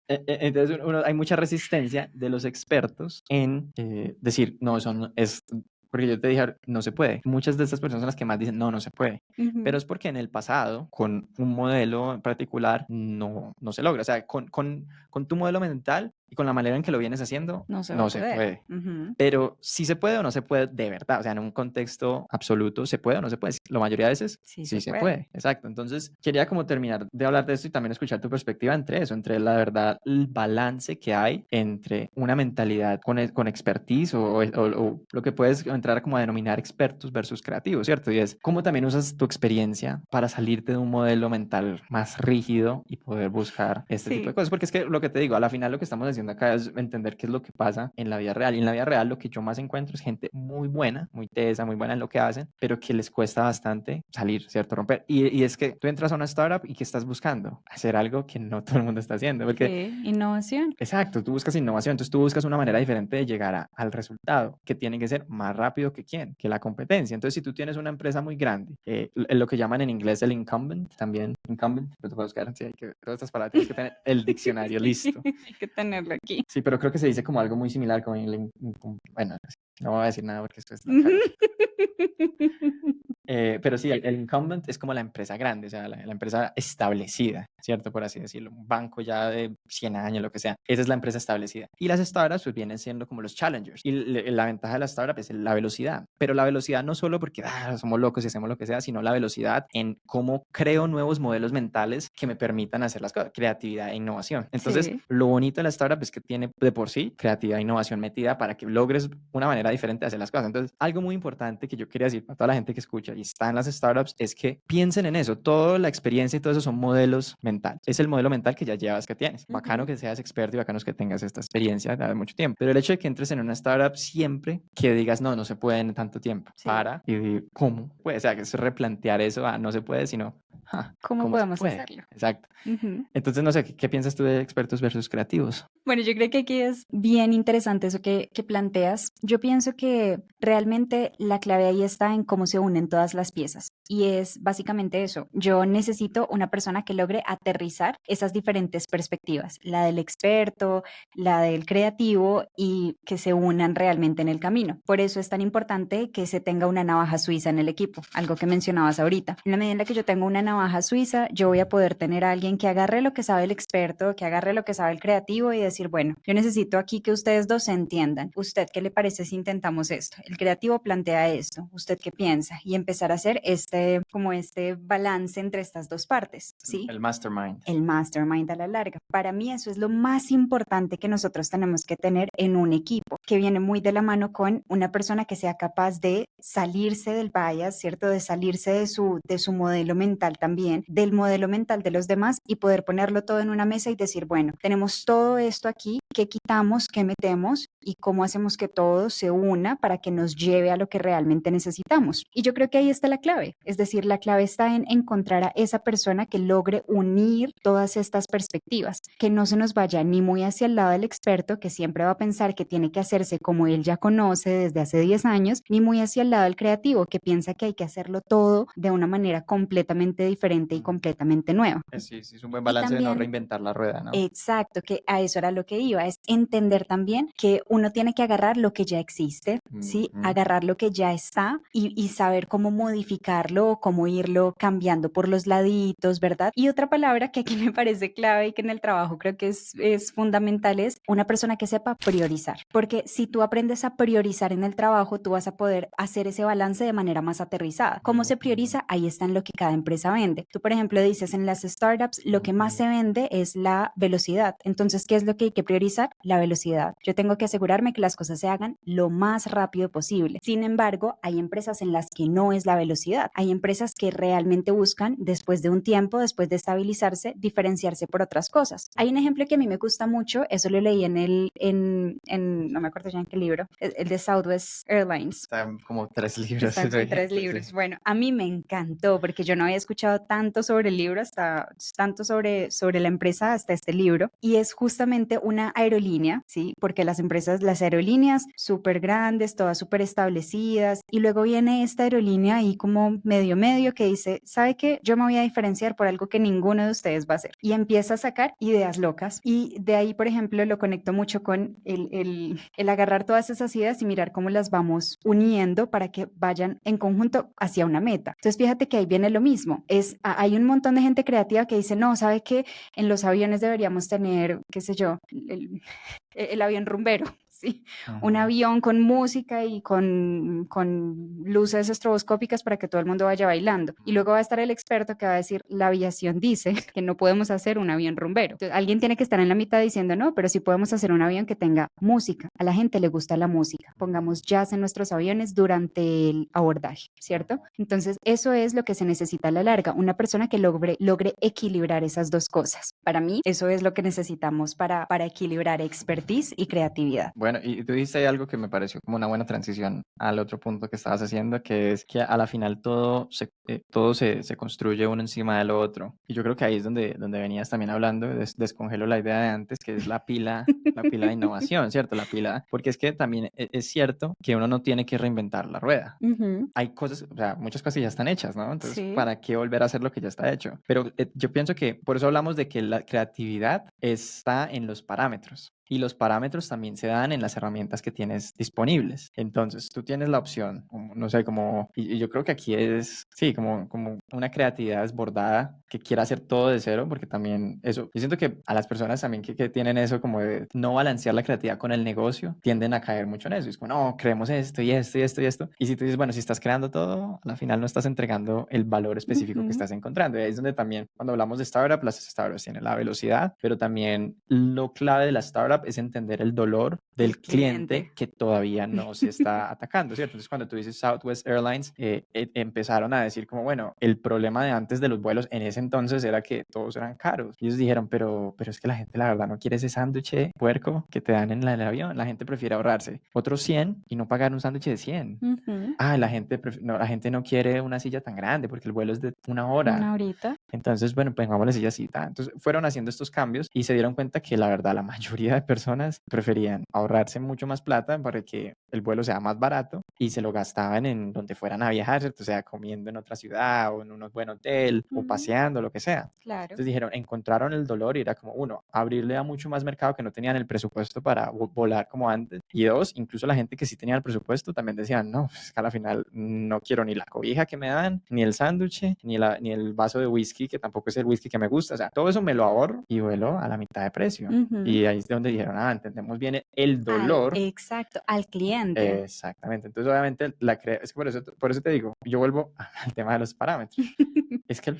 hay mucha resistencia de los expertos en decir, no, eso no es... Porque yo te dije, no se puede. Muchas de estas personas son las que más dicen, no, no se puede. Pero es porque en el pasado, con un modelo en particular, no se logra. O sea, con tu modelo mental y con la manera en que lo vienes haciendo, No se va no a se poder. puede. Ujú. Pero si se puede o no se puede de verdad, o sea, en un contexto absoluto, ¿se puede o no se puede? La mayoría de veces Sí sí se se puede. puede, exacto. Entonces, quería como terminar de hablar de esto y también escuchar tu perspectiva entre eso, entre la verdad, el balance que hay entre una mentalidad con expertise o lo que puedes entrar como a denominar expertos versus creativos, ¿cierto? Y es cómo también usas tu experiencia para salirte de un modelo mental más rígido y poder buscar este tipo de Sí. cosas. Porque es que lo que te digo, a la final lo que estamos haciendo acá es entender qué es lo que pasa en la vida real. Y en la vida real lo que yo más encuentro es gente muy buena, muy tesa, muy buena en lo que hacen, pero que les cuesta bastante salir, ¿cierto? Romper. Y es que tú entras a una startup y ¿qué estás buscando? Hacer algo que no todo el mundo está haciendo. Porque Sí, innovación. exacto, tú buscas innovación, entonces tú buscas una manera diferente de llegar al resultado, que tiene que ser más rápido que quién, que la competencia. Entonces, si tú tienes una empresa muy grande, lo que llaman en inglés el incumbent, también incumbent, pero te puedo buscar, sí, hay que, todas estas palabras tienes que tener el diccionario listo. Hay que tenerlo aquí. Sí, pero creo que se dice como algo muy similar, como bueno, no voy a decir nada porque esto es la caga. Pero sí, el incumbent es como la empresa grande, o sea, la empresa establecida, ¿cierto? Por así decirlo, un banco ya de 100 años, lo que sea. Esa es la empresa establecida. Y las startups pues vienen siendo como los challengers. Y la ventaja de la startup es la velocidad. Pero la velocidad no solo porque somos locos y hacemos lo que sea, sino la velocidad en cómo creo nuevos modelos mentales que me permitan hacer las cosas, creatividad e innovación. Entonces, Sí. lo bonito de la startup es que tiene de por sí creatividad e innovación metida para que logres una manera diferente de hacer las cosas. Entonces, algo muy importante que yo quería decir para toda la gente que escucha y está en las startups es que piensen en eso. Toda la experiencia y todo eso son modelos mentales. Es el modelo mental que ya llevas, que tienes. Bacano que seas experto y bacano es que tengas esta experiencia de mucho tiempo. Pero el hecho de que entres en una startup siempre que digas, no, no se puede en tanto tiempo. Sí. Para y de, ¿cómo? Pues, o sea, que es replantear eso a no se puede, sino, ¿Cómo se podemos puede? hacerlo? Exacto. Ujú. Entonces, no sé, ¿qué piensas tú de expertos versus creativos? Bueno, yo creo que aquí es bien interesante eso que planteas. Yo pienso que realmente la clave ahí está en cómo se unen todas las piezas. Y es básicamente eso. Yo necesito una persona que logre aterrizar esas diferentes perspectivas, la del experto, la del creativo y que se unan realmente en el camino. Por eso es tan importante que se tenga una navaja suiza en el equipo, algo que mencionabas ahorita. En la medida en la que yo tengo una navaja suiza, yo voy a poder tener a alguien que agarre lo que sabe el experto, que agarre lo que sabe el creativo y decir, bueno, yo necesito aquí que ustedes dos se entiendan. ¿Usted qué le parece si intentamos esto? El creativo plantea esto. ¿Usted qué piensa? Y empezar a hacer este balance entre estas dos partes, ¿sí? El mastermind. El mastermind a la larga. Para mí eso es lo más importante que nosotros tenemos que tener en un equipo, que viene muy de la mano con una persona que sea capaz de salirse del bias, ¿cierto? De salirse de su modelo mental también, del modelo mental de los demás y poder ponerlo todo en una mesa y decir, bueno, tenemos todo esto aquí, ¿qué quitamos, qué metemos y cómo hacemos que todo se una para que nos lleve a lo que realmente necesitamos? Y yo creo que ahí está la clave. Es decir, la clave está en encontrar a esa persona que logre unir todas estas perspectivas, que no se nos vaya ni muy hacia el lado del experto, que siempre va a pensar que tiene que hacerse como él ya conoce desde hace 10 años, ni muy hacia el lado del creativo, que piensa que hay que hacerlo todo de una manera completamente diferente y completamente nueva. Sí, es un buen balance de no reinventar la rueda, ¿no? Exacto, que a eso era lo que iba, es entender también que uno tiene que agarrar lo que ya existe, ¿sí? Agarrar lo que ya está y saber cómo modificarlo o cómo irlo cambiando por los laditos, ¿verdad? Y otra palabra que aquí me parece clave y que en el trabajo creo que es fundamental es una persona que sepa priorizar, porque si tú aprendes a priorizar en el trabajo, tú vas a poder hacer ese balance de manera más aterrizada. ¿Cómo se prioriza? Ahí está en lo que cada empresa vende. Tú, por ejemplo, dices en las startups, lo que más se vende es la velocidad. Entonces, ¿qué es lo que hay que priorizar? La velocidad. Yo tengo que asegurarme que las cosas se hagan lo más rápido posible. Sin embargo, hay empresas en las que no es la velocidad. Hay empresas que realmente buscan, después de un tiempo, después de estabilizarse, diferenciarse por otras cosas. Hay un ejemplo que a mí me gusta mucho, eso lo leí no me acuerdo ya en qué libro, el de Southwest Airlines. Están como 3 libros. Están con 3 libros. Sí. Bueno, a mí me encantó porque yo no había escuchado tanto sobre el libro, tanto sobre la empresa hasta este libro. Y es justamente una aerolínea, ¿sí? Porque las aerolíneas súper grandes, todas súper establecidas. Y luego viene esta aerolínea ahí como medio que dice, ¿sabe qué? Yo me voy a diferenciar por algo que ninguno de ustedes va a hacer. Y empieza a sacar ideas locas. Y de ahí, por ejemplo, lo conecto mucho con el agarrar todas esas ideas y mirar cómo las vamos uniendo para que vayan en conjunto hacia una meta. Entonces, fíjate que ahí viene lo mismo. Hay un montón de gente creativa que dice, no, ¿sabe qué? En los aviones deberíamos tener, qué sé yo, el avión rumbero, ¿sí? Un Ujú. avión con música y con luces estroboscópicas para que todo el mundo vaya bailando. Y luego va a estar el experto que va a decir, la aviación dice que no podemos hacer un avión rumbero. Entonces, alguien tiene que estar en la mitad diciendo, no, pero sí podemos hacer un avión que tenga música. A la gente le gusta la música. Pongamos jazz en nuestros aviones durante el abordaje, ¿cierto? Entonces, eso es lo que se necesita a la larga, una persona que logre equilibrar esas dos cosas. Para mí, eso es lo que necesitamos para equilibrar expertise y creatividad. Bueno, y tú dijiste ahí algo que me pareció como una buena transición al otro punto que estabas haciendo, que es que a la final todo se construye uno encima del otro. Y yo creo que ahí es donde venías también hablando, descongelo la idea de antes, que es la pila de innovación, ¿cierto? La pila, porque es que también es cierto que uno no tiene que reinventar la rueda. Ujú. Hay cosas, o sea, muchas cosas ya están hechas, ¿no? Entonces, Sí. ¿para qué volver a hacer lo que ya está hecho? Pero yo pienso que por eso hablamos de que la creatividad está en los parámetros. Y los parámetros también se dan en las herramientas que tienes disponibles. Entonces, tú tienes la opción, no sé, y yo creo que aquí es, sí, como una creatividad desbordada que quiera hacer todo de cero, porque también eso, yo siento que a las personas también que tienen eso como de no balancear la creatividad con el negocio, tienden a caer mucho en eso. Y es como, no, creemos esto y esto y esto y esto. Y si tú dices, bueno, si estás creando todo, al final no estás entregando el valor específico que Ujú. estás encontrando. Y ahí es donde también, cuando hablamos de startup, las startups tienen la velocidad, pero también lo clave de la startup es entender el dolor del El cliente cliente. que todavía no se está atacando, ¿cierto? Entonces, cuando tú dices Southwest Airlines, empezaron a decir como, bueno, el problema de antes de los vuelos en ese entonces era que todos eran caros. Y ellos dijeron, pero es que la gente la verdad no quiere ese sándwich puerco que te dan en el avión. La gente prefiere ahorrarse otros 100 y no pagar un sándwich de 100. Ujú. Ah, la gente no quiere una silla tan grande porque el vuelo es de una Una hora. horita. Entonces, bueno, pues pongámosle silla así. Entonces, fueron haciendo estos cambios y se dieron cuenta que la verdad la mayoría de personas preferían ahorrarse mucho más plata para que el vuelo sea más barato y se lo gastaban en donde fueran a viajar, ¿cierto? O sea, comiendo en otra ciudad o en un buen hotel o Ujú. paseando, lo que sea. Claro. Entonces dijeron, encontraron el dolor y era como, uno, abrirle a mucho más mercado que no tenían el presupuesto para volar como antes. Y dos, incluso la gente que sí tenía el presupuesto también decían, no, es que a la final no quiero ni la cobija que me dan, ni el sándwich, ni el vaso de whisky, que tampoco es el whisky que me gusta. O sea, todo eso me lo ahorro y vuelo a la mitad de precio. Ujú. Y ahí es donde dijeron, entendemos bien el dolor. Exacto, al cliente. Exactamente. Entonces, obviamente, es que por eso te digo, yo vuelvo al tema de los parámetros. Es que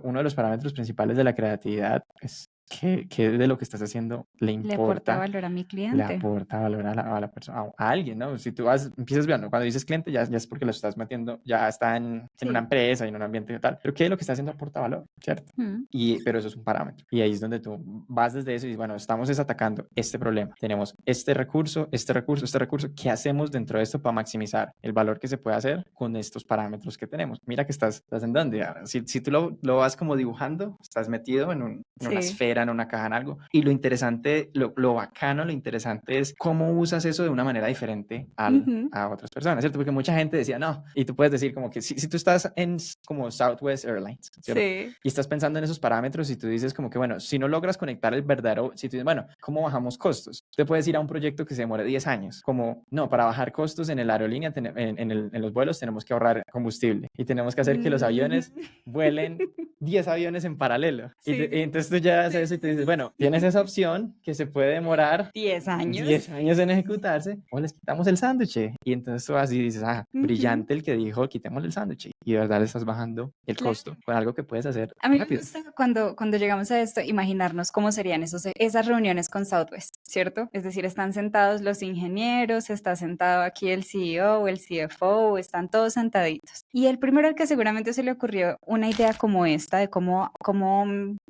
uno de los parámetros principales de la creatividad es que de lo que estás haciendo Le aporta valor a mi le cliente. aporta valor a la persona, a alguien, ¿no? Si tú empiezas viendo, cuando dices cliente, ya es porque lo estás metiendo, ya está en una Sí. empresa y en un ambiente y tal. Pero ¿qué es lo que está haciendo aporta valor, cierto? Mm. Pero eso es un parámetro. Y ahí es donde tú vas desde eso y dices, bueno, estamos atacando este problema. Tenemos este recurso, este recurso, este recurso. ¿Qué hacemos dentro de esto para maximizar el valor que se puede hacer con estos parámetros que tenemos? Mira que estás en dónde. Si tú lo vas como dibujando, estás metido en una Sí. esfera, en una caja, en algo. Y lo interesante, lo bacano, lo interesante es cómo usas eso de una manera diferente Ujú. a otras personas, ¿cierto? Porque mucha gente decía, no, y tú puedes decir como que si tú estás en como Southwest Airlines, ¿cierto? Sí. Y estás pensando en esos parámetros y tú dices como que, bueno, si no logras conectar el verdadero, si tú dices, bueno, ¿cómo bajamos costos? Te puedes ir a un proyecto que se demore 10 años, como, no, para bajar costos en el aerolínea, en los vuelos tenemos que ahorrar combustible y tenemos que hacer que los aviones Ujú. vuelen 10 aviones en paralelo. Sí, Y entonces tú ya haces eso y te dices, bueno, tienes esa opción que se puede demorar 10 años. 10 años en ejecutarse o les quitamos el sándwich. Y entonces tú así dices, Ujú. brillante el que dijo, quitemos el sándwich. Y de verdad le estás bajando el Claro. costo con algo que puedes hacer A mí me rápido. gusta cuando llegamos a esto, imaginarnos cómo serían esas reuniones con Southwest, ¿cierto? Es decir, están sentados los ingenieros, está sentado aquí el CEO, el CFO, están todos sentaditos. Y el primero al que seguramente se le ocurrió una idea como esta de cómo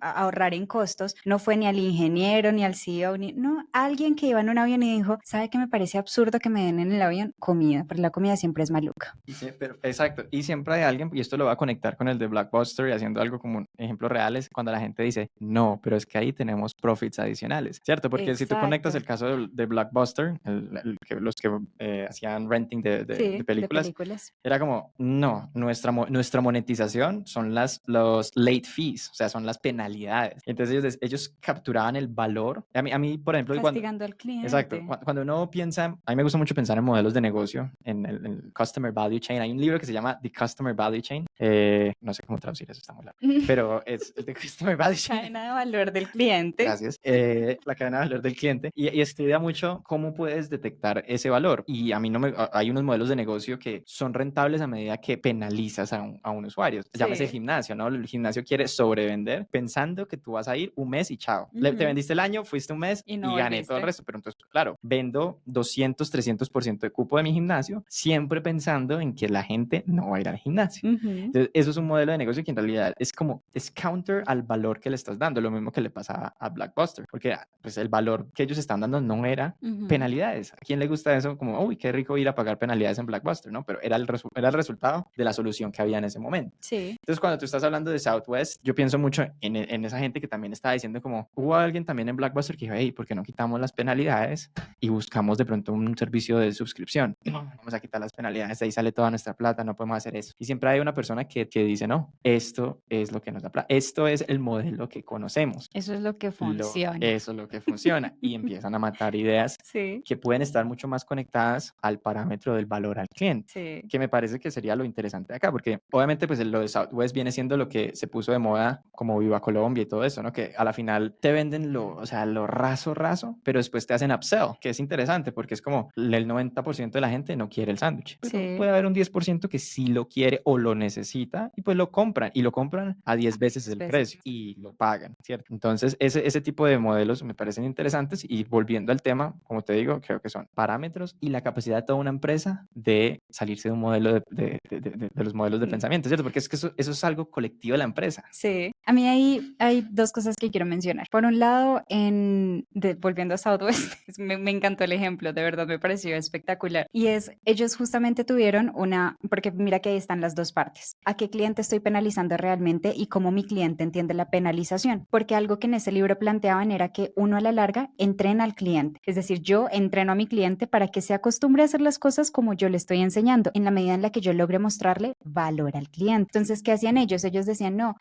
ahorrar en costos, no fue ni al ingeniero, ni al CEO, no, alguien que iba en un avión y dijo, ¿sabe qué me parece absurdo que me den en el avión? Comida, porque la comida siempre es maluca. Exacto. Y siempre hay alguien, y esto lo va a conectar con el de Blockbuster y haciendo algo como ejemplos reales, cuando la gente dice, no, pero es que ahí tenemos profits adicionales, ¿cierto? Porque si tú conectas Exacto. el caso de Blockbuster, los que hacían renting de Sí, de películas, películas. era como, no, nuestra monetización son los late fees, o sea, son las penalidades. Entonces ellos capturaban el valor. A mí, por ejemplo, Castigando al exacto, cliente. cuando uno piensa, a mí me gusta mucho pensar en modelos de negocio, en el Customer Value Chain. Hay un libro que se llama The Customer Value Chain No sé cómo traducir eso, está muy largo. Pero es el de Customer Value Chain. Cadena de valor del cliente. Gracias. La cadena de valor del cliente. Y estudia mucho cómo puedes detectar ese valor. Y a mí no me... Hay unos modelos de negocio que son rentables a medida que penalizas a un usuario. Llámese el Sí. gimnasio, ¿no? El gimnasio quiere sobrevender pensando que tú vas a ir un mes y chao. Te Ujú. vendiste el año, fuiste un mes Y y no gané todo el volviste. resto. Pero entonces, claro, vendo 200, 300% de cupo de mi gimnasio, siempre pensando en que la gente no va a ir al gimnasio. Ujú. Entonces, eso es un modelo de negocio que en realidad es como, es counter al valor que le estás dando, lo mismo que le pasa a Blockbuster, porque pues el valor que ellos están dando no era Ujú. penalidades. ¿A quién le gusta eso? Como, uy, qué rico ir a pagar penalidades en Blockbuster, ¿no? Pero era era el resultado de la solución que había en ese momento. Sí. Entonces, cuando tú estás hablando de Southwest, yo pienso mucho en esa gente que también estaba diciendo como, hubo alguien también en Blockbuster que dijo, hey, ¿por qué no quitamos las penalidades y buscamos de pronto un servicio de suscripción? Vamos a quitar las penalidades, de ahí sale toda nuestra plata, no podemos hacer eso. Y siempre hay una persona que dice, no, esto es lo que nos da plata, esto es el modelo que conocemos. Eso es lo que funciona. Eso es lo que funciona. Y empiezan a matar ideas Sí. que pueden estar mucho más conectadas al parámetro del valor al cliente, Sí. que me parece que sería lo interesante de acá, porque obviamente pues lo de Southwest viene siendo lo que se puso de moda como Viva Colombia y todo eso, ¿no? Que a la final te venden o sea, lo raso, pero después te hacen upsell, que es interesante porque es como el 90% de la gente no quiere el sándwich, pero Sí. puede haber un 10% que sí lo quiere o lo necesita y pues lo compran y lo compran a 10 veces el precio y lo pagan, ¿cierto? Entonces ese tipo de modelos me parecen interesantes y volviendo al tema, como te digo, creo que son parámetros y la capacidad de toda una empresa de salirse de un modelo de los modelos de pensamiento, ¿cierto? Porque es que eso es algo colectivo de la empresa. Sí, a mí hay dos cosas que quiero mencionar. Por un lado, volviendo a Southwest, me encantó el ejemplo, de verdad me pareció espectacular. Y es, ellos justamente tuvieron porque mira que ahí están las dos partes. ¿A qué cliente estoy penalizando realmente y cómo mi cliente entiende la penalización? Porque algo que en ese libro planteaban era que uno a la larga entrena al cliente. Es decir, yo entreno a mi cliente para que se acostumbre a hacer las cosas como yo le estoy enseñando, en la medida en la que yo logre mostrarle valor al cliente. Entonces, ¿qué hacían ellos? Ellos decían, no,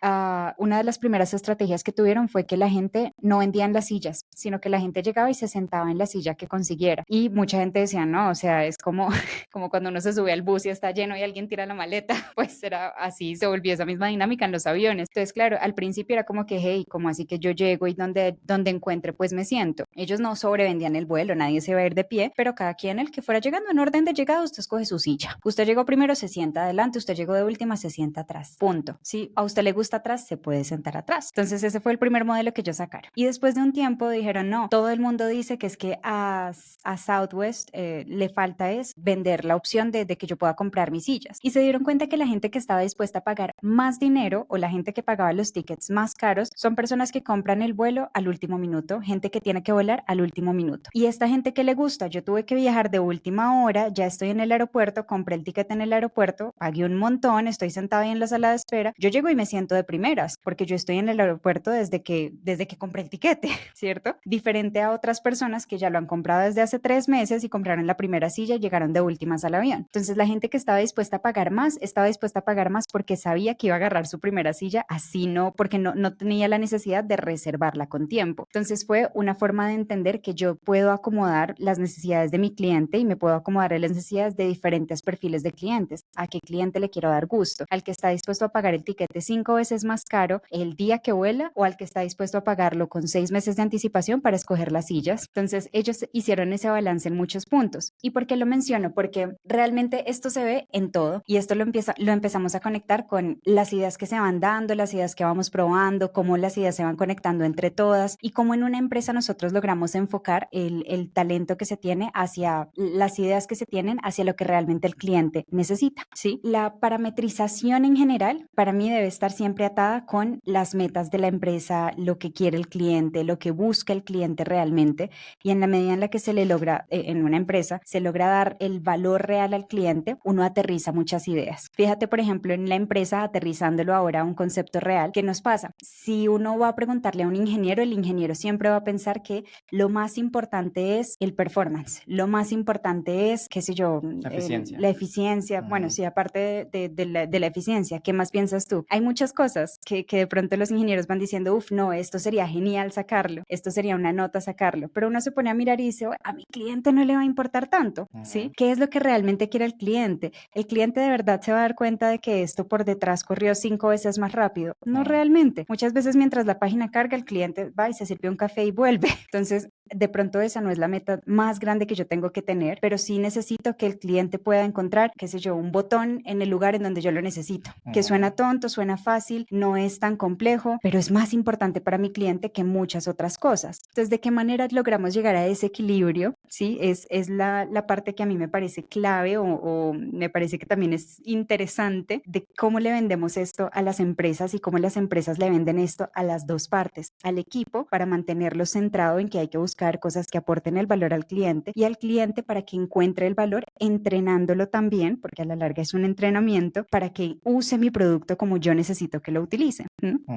una de las primeras estrategias que tuvieron fue que la gente no vendía en las sillas, sino que la gente llegaba y se sentaba en la silla que consiguiera. Y mucha gente decía, no, o sea, es como, como cuando uno se sube al bus y está lleno y alguien tira la maleta, pues era así, se volvió esa misma dinámica en los aviones. Entonces, claro, al principio era como que, hey, como así que yo llego y donde encuentre, pues me siento. Ellos no sobrevendían el vuelo, nadie se va a ir de pie, pero cada quien, el que fuera llegando en orden de llegada, usted escoge su silla. Usted llegó primero, se sienta adelante, usted llegó de última, se sienta atrás. Punto. Si a usted le gusta atrás, se puede sentar atrás. Entonces ese fue el primer modelo que ellos sacaron. Y después de un tiempo dijeron, no, todo el mundo dice que es que a Southwest le falta es vender la opción de que yo pueda comprar mis sillas. Y se dieron cuenta que la gente que estaba dispuesta a pagar más dinero o la gente que pagaba los tickets más caros son personas que compran el vuelo al último minuto, gente que tiene que volar al último minuto. Y esta gente que le gusta, yo tuve que viajar de última hora, ya estoy en el aeropuerto, compré el ticket en el aeropuerto, pagué un montón, estoy sentada ahí en la sala de espera, yo llego y me siento de primeras, porque yo estoy en el aeropuerto desde que compré el tiquete, ¿cierto? Diferente a otras personas que ya lo han comprado desde hace 3 meses y compraron la primera silla y llegaron de últimas al avión. Entonces la gente que estaba dispuesta a pagar más, estaba dispuesta a pagar más porque sabía que iba a agarrar su primera silla, así no, porque no tenía la necesidad de reservarla con tiempo. Entonces fue una forma de entender que yo puedo acomodar las necesidades de mi cliente y me puedo acomodar a las necesidades de diferentes perfiles de clientes. ¿A qué cliente le quiero dar gusto? ¿Al que está dispuesto a pagar el tiquete 5 veces más caro el día que vuela o al que está dispuesto a pagarlo con 6 meses de anticipación para escoger las sillas? Entonces ellos hicieron ese balance en muchos puntos. ¿Y por qué lo menciono? Porque realmente esto se ve en todo y esto lo empezamos a conectar con las ideas que se van dando, las ideas que vamos probando, cómo las ideas se van conectando entre todas y cómo en una empresa nosotros logramos enfocar el talento que se tiene hacia las ideas que se tienen hacia lo que realmente el cliente necesita, ¿sí? La parametrización en general para mí debe estar siempre atada con las metas de la empresa, lo que quiere el cliente, lo que busca el cliente realmente y en la medida en la que se le logra en una empresa, se logra dar el valor real al cliente, uno aterriza muchas ideas. Fíjate, por ejemplo, en la empresa, aterrizándolo ahora a un concepto real, ¿qué nos pasa? Si uno va a preguntarle a un ingeniero, el ingeniero siempre va a pensar que lo más importante es el performance, lo más importante es, qué sé yo, la eficiencia. Bueno, sí, aparte de la eficiencia, ¿qué más piensas tú? Hay muchas cosas que que de pronto los ingenieros van diciendo, uff, no, esto sería genial sacarlo, esto sería una nota sacarlo, pero uno se pone a mirar y dice, a mi cliente no le va a importar tanto, ¿sí? ¿Qué es lo que realmente quiere el cliente? ¿El cliente de verdad se va a dar cuenta de que esto por detrás corrió 5 veces más rápido? No realmente. Muchas veces mientras la página carga, el cliente va y se sirve un café y vuelve. Entonces, de pronto esa no es la meta más grande que yo tengo que tener, pero sí necesito que el cliente pueda encontrar, qué sé yo, un botón en el lugar en donde yo lo necesito, que suena tonto, suena fácil, no es tan complejo, pero es más importante para mi cliente que muchas otras cosas. Entonces, ¿de qué manera logramos llegar a ese equilibrio? Sí, es la parte que a mí me parece clave o me parece que también es interesante de cómo le vendemos esto a las empresas y cómo las empresas le venden esto a las dos partes, al equipo para mantenerlo centrado en que hay que buscar cosas que aporten el valor al cliente y al cliente para que encuentre el valor entrenándolo también, porque a la larga es un entrenamiento para que use mi producto como yo necesito que lo utilice.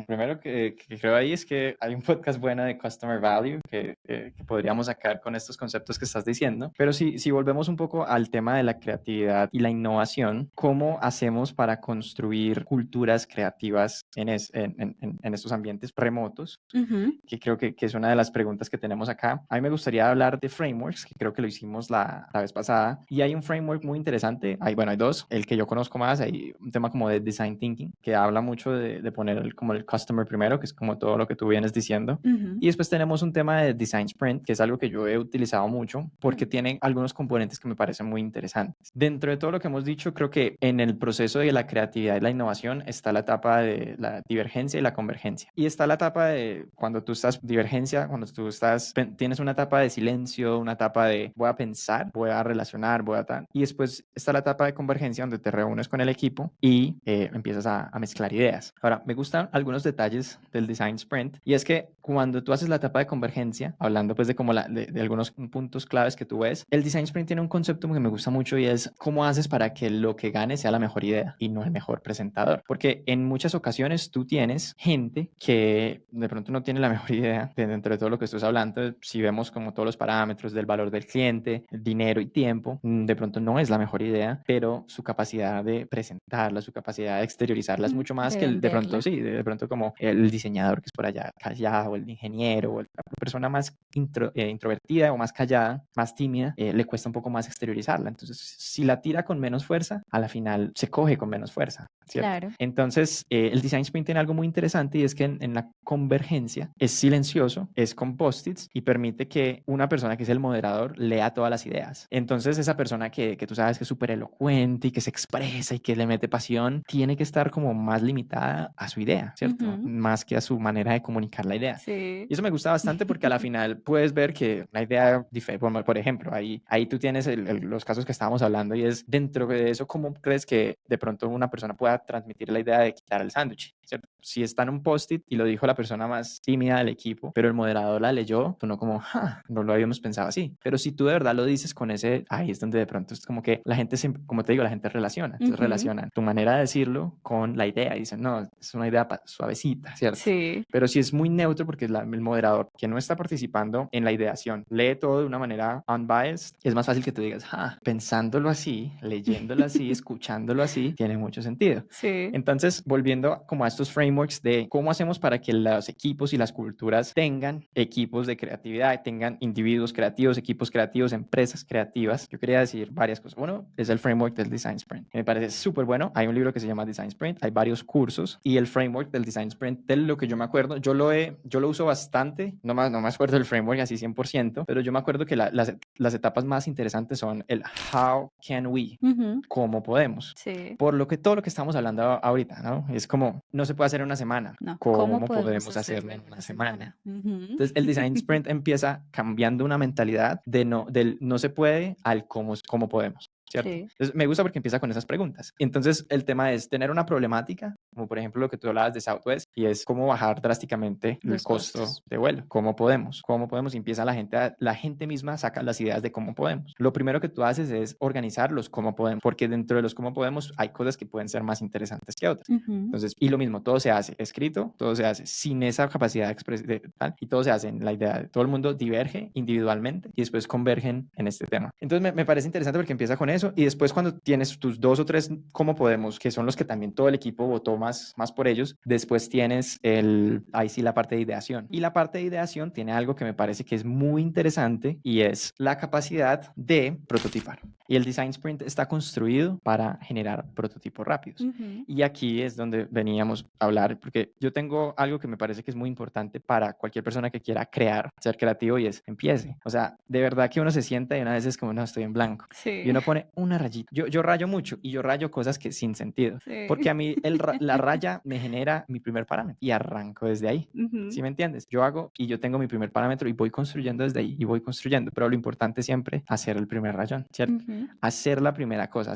Primero que creo ahí es que hay un podcast bueno de Customer Value que podríamos sacar con estos conceptos que estás diciendo, pero si volvemos un poco al tema de la creatividad y la innovación, ¿cómo hacemos para construir culturas creativas en estos ambientes remotos? Que creo que es una de las preguntas que tenemos acá. A mí me gustaría hablar de frameworks, que creo que lo hicimos la vez pasada, y hay un framework muy interesante, hay dos, el que yo conozco más, hay un tema como de design thinking, que habla mucho de poner como el customer primero, que es como todo lo que tú vienes diciendo, y después tenemos un tema de design sprint, que es algo que yo he utilizado mucho, porque tiene algunos componentes que me parecen muy interesantes. Dentro de todo lo que hemos dicho, creo que en el proceso de la creatividad y la innovación está la etapa de la divergencia y la convergencia, y está la etapa de cuando tú estás divergencia, cuando tú tienes una etapa de silencio, una etapa de voy a pensar, voy a relacionar, voy a tal. Y después está la etapa de convergencia donde te reúnes con el equipo y empiezas a mezclar ideas. Ahora, me gustan algunos detalles del design sprint y es que cuando tú haces la etapa de convergencia, hablando pues de como de algunos puntos claves que tú ves, el design sprint tiene un concepto que me gusta mucho y es cómo haces para que lo que gane sea la mejor idea y no el mejor presentador. Porque en muchas ocasiones tú tienes gente que de pronto no tiene la mejor idea dentro de todo lo que estás hablando. Si vemos como todos los parámetros del valor del cliente, dinero y tiempo, de pronto no es la mejor idea, pero su capacidad de presentarla, su capacidad de exteriorizarla es mucho más De que de pronto, venderla. sí, de pronto como el diseñador que es por allá callado, o el ingeniero, o la persona más introvertida o más callada, más tímida, le cuesta un poco más exteriorizarla. Entonces, si la tira con menos fuerza, a la final se coge con menos fuerza, ¿cierto? Claro. Entonces, el design sprint tiene algo muy interesante y es que en la convergencia es silencioso, es con post-its y permite que una persona que es el moderador lea todas las ideas. Entonces, esa persona que tú sabes que es súper elocuente y que se expresa y que le mete pasión, tiene que estar como más limitada a su idea, ¿cierto? Más que a su manera de comunicar la idea. Sí. Y eso me gusta bastante porque a la final puedes ver que una idea diferente, por ejemplo, ahí tú tienes los casos que estábamos hablando y es dentro de eso, ¿cómo crees que de pronto una persona pueda transmitir la idea de quitar el sándwich? ¿Cierto? Si está en un post-it y lo dijo la persona más tímida del equipo, pero el moderador la leyó, tú no como, no lo habíamos pensado así. Pero si tú de verdad lo dices con ese, ahí es donde de pronto es como que la gente, como te digo, la gente relaciona. Entonces relacionan tu manera de decirlo con la idea y dicen, no, es una idea suavecita, ¿cierto? Sí. Pero si es muy neutro porque es el moderador que no está participando en la ideación, lee todo de una manera unbiased, es más fácil que tú digas, pensándolo así, leyéndolo así, escuchándolo así, tiene mucho sentido. Sí. Entonces, volviendo como a estos frameworks de cómo hacemos para que los equipos y las culturas tengan equipos de creatividad, tengan individuos creativos, equipos creativos, empresas creativas, yo quería decir varias cosas. Uno es el framework del Design Sprint. Me parece súper bueno. Hay un libro que se llama Design Sprint, hay varios cursos y el framework del Design Sprint, de lo que yo me acuerdo, yo lo uso bastante, no me acuerdo del framework así 100%, pero yo me acuerdo que las etapas más interesantes son el how can we, cómo podemos. Sí. Por lo que todo lo que estamos hablando ahorita, ¿no? Es como, no se puede hacer en una semana. No, ¿Cómo podemos hacerlo en una semana? Entonces, el Design Sprint empieza cambiando una mentalidad del no se puede al cómo podemos. ¿Cierto? Sí. Entonces, me gusta porque empieza con esas preguntas. Entonces, el tema es tener una problemática, como por ejemplo lo que tú hablabas de Southwest, y es cómo bajar drásticamente el Los costo costos. de vuelo. ¿Cómo podemos? ¿Cómo podemos? Y empieza la gente misma saca las ideas de cómo podemos. Lo primero que tú haces es organizar los cómo podemos, porque dentro de los cómo podemos hay cosas que pueden ser más interesantes que otras. Entonces, y lo mismo, todo se hace escrito, todo se hace sin esa capacidad de expresión, y todo se hace en la idea de todo el mundo diverge individualmente y después convergen en este tema. Entonces, me parece interesante porque empieza con eso. eso y después cuando tienes tus 2 o 3 cómo podemos, que son los que también todo el equipo votó más por ellos, después tienes ahí sí la parte de ideación. Y la parte de ideación tiene algo que me parece que es muy interesante y es la capacidad de prototipar. Y el Design Sprint está construido para generar prototipos rápidos. Y aquí es donde veníamos a hablar, porque yo tengo algo que me parece que es muy importante para cualquier persona que quiera crear, ser creativo, y es empiece. O sea, de verdad que uno se sienta y una vez es como, no, estoy en blanco. Sí. Y uno pone una rayita. Yo rayo mucho y yo rayo cosas que sin sentido. Sí. Porque a mí la raya me genera mi primer parámetro y arranco desde ahí. ¿Sí me entiendes? Yo hago y yo tengo mi primer parámetro y voy construyendo desde ahí y voy construyendo. Pero lo importante es siempre hacer el primer rayón, ¿cierto? Hacer la primera cosa,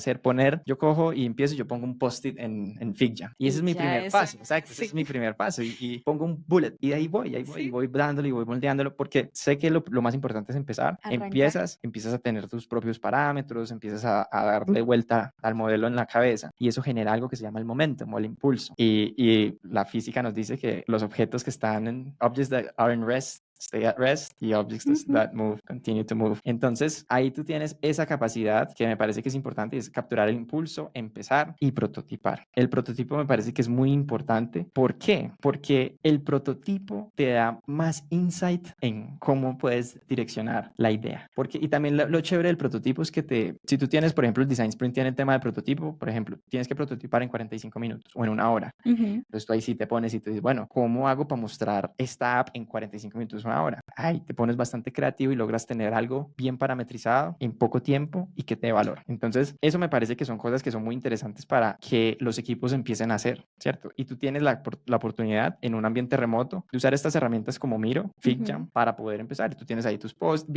yo cojo y empiezo y yo pongo un post-it en Figma. Y ese es mi primer paso, exacto, ese es mi primer paso. Y pongo un bullet y de ahí voy, y voy dándolo y voy moldeándolo porque sé que lo más importante es empezar. Empiezas a tener tus propios parámetros, empiezas a darle vuelta al modelo en la cabeza y eso genera algo que se llama el momentum o el impulso. Y la física nos dice que los objetos que están en objects that are in rest stay at rest y objects that move continue to move. Entonces, ahí tú tienes esa capacidad que me parece que es importante, y es capturar el impulso, empezar y prototipar. El prototipo me parece que es muy importante. ¿Por qué? Porque el prototipo te da más insight en cómo puedes direccionar la idea. Y también lo chévere del prototipo es que si tú tienes, por ejemplo, el Design Sprint tiene el tema de prototipo, por ejemplo, tienes que prototipar en 45 minutos o en 1 hora. Entonces tú ahí sí te pones y te dices, bueno, ¿cómo hago para mostrar esta app en 45 minutos? Ahora, ahí te pones bastante creativo y logras tener algo bien parametrizado en poco tiempo y que te dé valor. Entonces, eso me parece que son cosas que son muy interesantes para que los equipos empiecen a hacer, ¿cierto? Y tú tienes la oportunidad en un ambiente remoto de usar estas herramientas como Miro, Figma, para poder empezar. Y tú tienes ahí tus posts.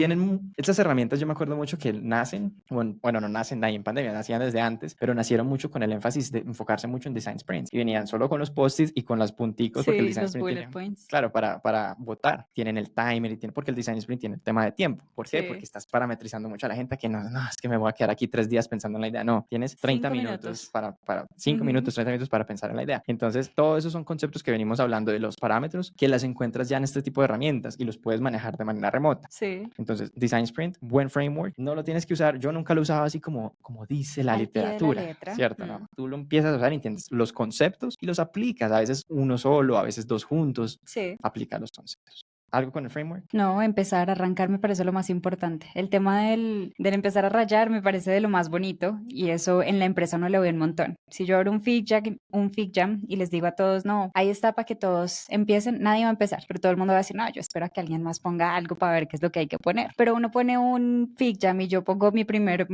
Estas herramientas, yo me acuerdo mucho que nacen, bueno, no nacen ahí en pandemia, nacían desde antes, pero nacieron mucho con el énfasis de enfocarse mucho en design sprints. Y venían solo con los post-its y con los punticos, porque el design sprint bullet points. Claro, para votar. Tienen el timer porque el design sprint tiene el tema de tiempo. ¿Por qué? Porque estás parametrizando mucho a la gente que no, es que me voy a quedar aquí 3 días pensando en la idea. No, tienes 30 minutos para 5 minutos, 30 minutos para pensar en la idea. Entonces, todos esos son conceptos que venimos hablando de los parámetros que las encuentras ya en este tipo de herramientas y los puedes manejar de manera remota. Entonces, design sprint, buen framework, no lo tienes que usar. Yo nunca lo usaba así como dice la literatura, ¿cierto? No, tú lo empiezas a usar y entiendes los conceptos y los aplicas. A veces uno solo, a veces 2 juntos. Aplica los conceptos. ¿Algo con el framework? No, empezar a arrancar me parece lo más importante. El tema del empezar a rayar me parece de lo más bonito y eso en la empresa no lo veo un montón. Si yo abro un FigJam y les digo a todos, no, ahí está para que todos empiecen, nadie va a empezar, pero todo el mundo va a decir, no, yo espero a que alguien más ponga algo para ver qué es lo que hay que poner. Pero uno pone un FigJam y yo pongo mi primer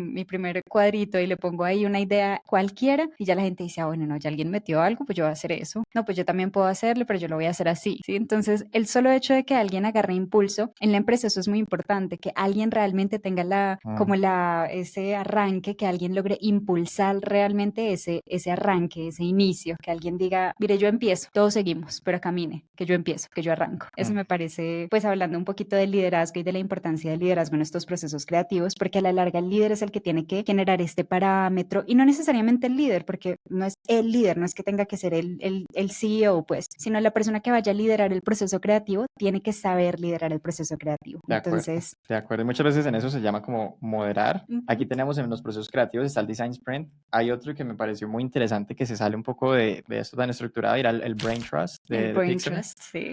cuadrito y le pongo ahí una idea cualquiera y ya la gente dice, bueno, no, ya alguien metió algo, pues yo voy a hacer eso. No, pues yo también puedo hacerlo, pero yo lo voy a hacer así, ¿sí? Entonces, el solo hecho de que alguien agarre impulso en la empresa, eso es muy importante, que alguien realmente tenga ese arranque, que alguien logre impulsar realmente ese arranque, ese inicio, que alguien diga, mire, yo empiezo, todos seguimos, pero camine, que yo empiezo, que yo arranco. Eso me parece, pues hablando un poquito del liderazgo y de la importancia del liderazgo en estos procesos creativos, porque a la larga el líder es el que tiene que generar este parámetro y no necesariamente el líder, porque no es el líder, no es que tenga que ser el CEO, pues, sino la persona que vaya a liderar el proceso creativo tiene que saber liderar el proceso creativo. Entonces, de acuerdo. Y muchas veces en eso se llama como moderar. Aquí tenemos en los procesos creativos está el design sprint. Hay otro que me pareció muy interesante que se sale un poco de esto tan estructurado, era el brain trust de Pixar,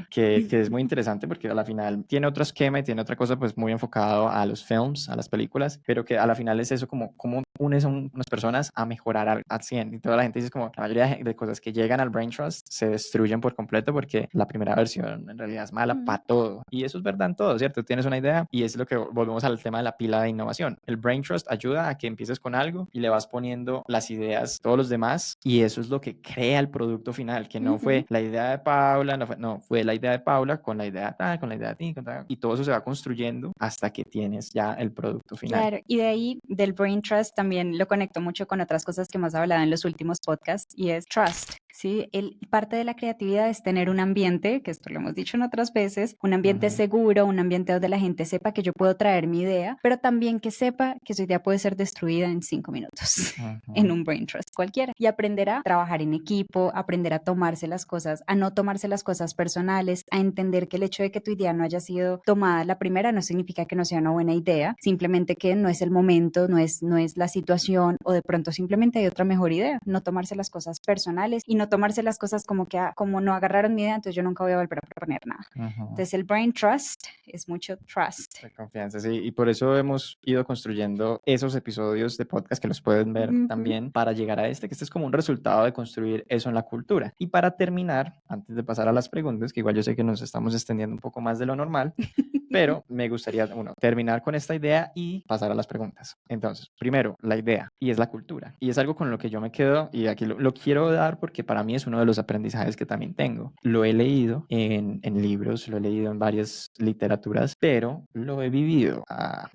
que es muy interesante porque a la final tiene otro esquema y tiene otra cosa pues muy enfocado a los films, a las películas, pero que a la final es eso como unes a unas personas a mejorar al 100 y toda la gente dice como la mayoría de cosas que llegan al brain trust se destruyen por completo porque la primera versión en realidad es mala para todo. Y eso es verdad en todo, ¿cierto? Tienes una idea y es lo que volvemos al tema de la pila de innovación. El Brain Trust ayuda a que empieces con algo y le vas poniendo las ideas, todos los demás, y eso es lo que crea el producto final, que no fue la idea de Paula, fue la idea de Paula con la idea de con la idea de ti, y todo eso se va construyendo hasta que tienes ya el producto final. Claro, y de ahí, del Brain Trust, también lo conecto mucho con otras cosas que hemos hablado en los últimos podcasts, y es trust. ¿sí? Parte de la creatividad es tener un ambiente, que esto lo hemos dicho en otras veces, un ambiente Ujú. seguro, un ambiente donde la gente sepa que yo puedo traer mi idea, pero también que sepa que su idea puede ser destruida en 5 minutos en Ujú. un brain trust cualquiera. Y aprender a trabajar en equipo, aprender a tomarse las cosas, a no tomarse las cosas personales, a entender que el hecho de que tu idea no haya sido tomada la primera no significa que no sea una buena idea, simplemente que no es el momento, no es la situación, o de pronto simplemente hay otra mejor idea. No tomarse las cosas personales y no tomarse las cosas como que como no agarraron mi idea, entonces yo nunca voy a volver a proponer nada. Ujú. Entonces el brain trust es mucho trust. De confianza, sí, y por eso hemos ido construyendo esos episodios de podcast que los pueden ver también para llegar a que este es como un resultado de construir eso en la cultura. Y para terminar, antes de pasar a las preguntas, que igual yo sé que nos estamos extendiendo un poco más de lo normal, pero me gustaría, terminar con esta idea y pasar a las preguntas. Entonces, primero, la idea, y es la cultura. Y es algo con lo que yo me quedo, y aquí lo quiero dar porque para mí es uno de los aprendizajes que también tengo. Lo he leído en libros, lo he leído en varias literaturas, pero lo he vivido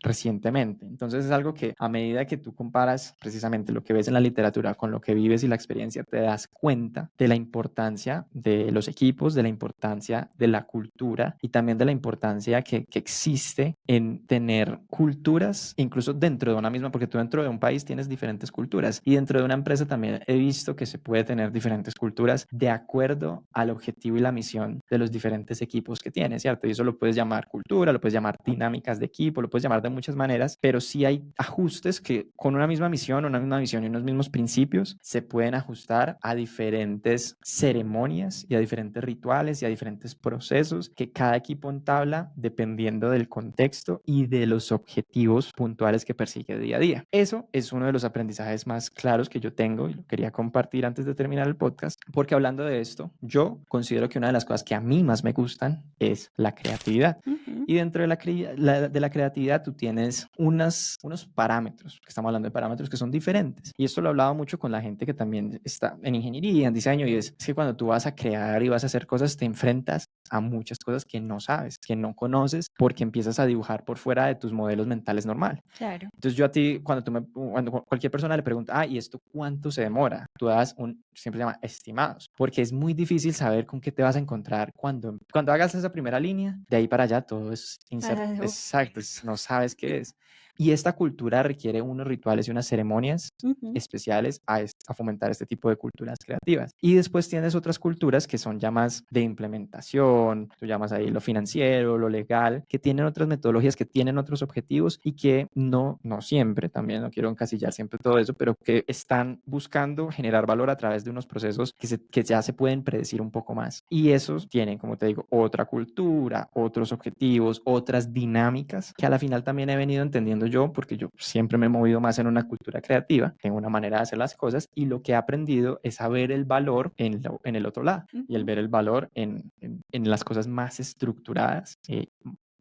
recientemente. Entonces es algo que a medida que tú comparas precisamente lo que ves en la literatura con lo que vives y la experiencia, te das cuenta de la importancia de los equipos, de la importancia de la cultura y también de la importancia que existe en tener culturas, incluso dentro de una misma, porque tú dentro de un país tienes diferentes culturas y dentro de una empresa también he visto que se puede tener diferentes culturas de acuerdo al objetivo y la misión de los diferentes equipos que tienes, ¿cierto? Y eso lo puedes llamar cultura, lo puedes llamar dinámicas de equipo, lo puedes llamar de muchas maneras, pero sí hay ajustes que con una misma misión y unos mismos principios se pueden ajustar a diferentes ceremonias y a diferentes rituales y a diferentes procesos que cada equipo entabla dependiendo del contexto y de los objetivos puntuales que persigue día a día. Eso es uno de los aprendizajes más claros que yo tengo y lo quería compartir antes de terminar el podcast, porque hablando de esto, yo considero que una de las cosas que a mí más me gustan es la creatividad. Y dentro de la creatividad tú tienes unos parámetros, que estamos hablando de parámetros que son diferentes. Y esto lo he hablado mucho con la gente que también está en ingeniería, en diseño, y es que cuando tú vas a crear y vas a hacer cosas, te enfrentas a muchas cosas que no sabes, que no conoces, porque empiezas a dibujar por fuera de tus modelos mentales normal. Claro. Entonces yo a ti, cuando cualquier persona le pregunta, ¿y esto cuánto se demora? Tú das siempre se llama estimados, porque es muy difícil saber con qué te vas a encontrar cuando hagas esa primera línea, de ahí para allá todo es incerto, exacto, no sabes qué es. Y esta cultura requiere unos rituales y unas ceremonias especiales a fomentar este tipo de culturas creativas. Y después tienes otras culturas que son ya más de implementación, tú llamas ahí lo financiero, lo legal, que tienen otras metodologías, que tienen otros objetivos y que no siempre, también no quiero encasillar siempre todo eso, pero que están buscando generar valor a través de unos procesos que ya se pueden predecir un poco más. Y esos tienen, como te digo, otra cultura, otros objetivos, otras dinámicas que a la final también he venido entendiendo yo, porque yo siempre me he movido más en una cultura creativa, tengo una manera de hacer las cosas y lo que he aprendido es a ver el valor en el otro lado y el ver el valor en las cosas más estructuradas,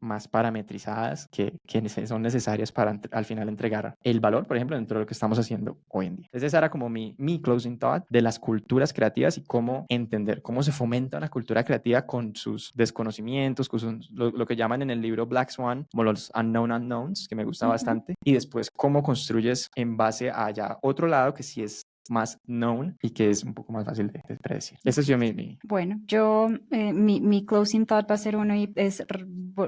más parametrizadas que son necesarias para al final entregar el valor, por ejemplo, dentro de lo que estamos haciendo hoy en día. Entonces esa era como mi closing thought de las culturas creativas y cómo entender, cómo se fomenta una cultura creativa con sus desconocimientos, con lo que llaman en el libro Black Swan, como los unknown unknowns, que me gusta bastante, y después cómo construyes en base a ya otro lado que sí es más known y que es un poco más fácil de predecir. Ese es yo mi... Bueno, yo, mi closing thought va a ser uno y es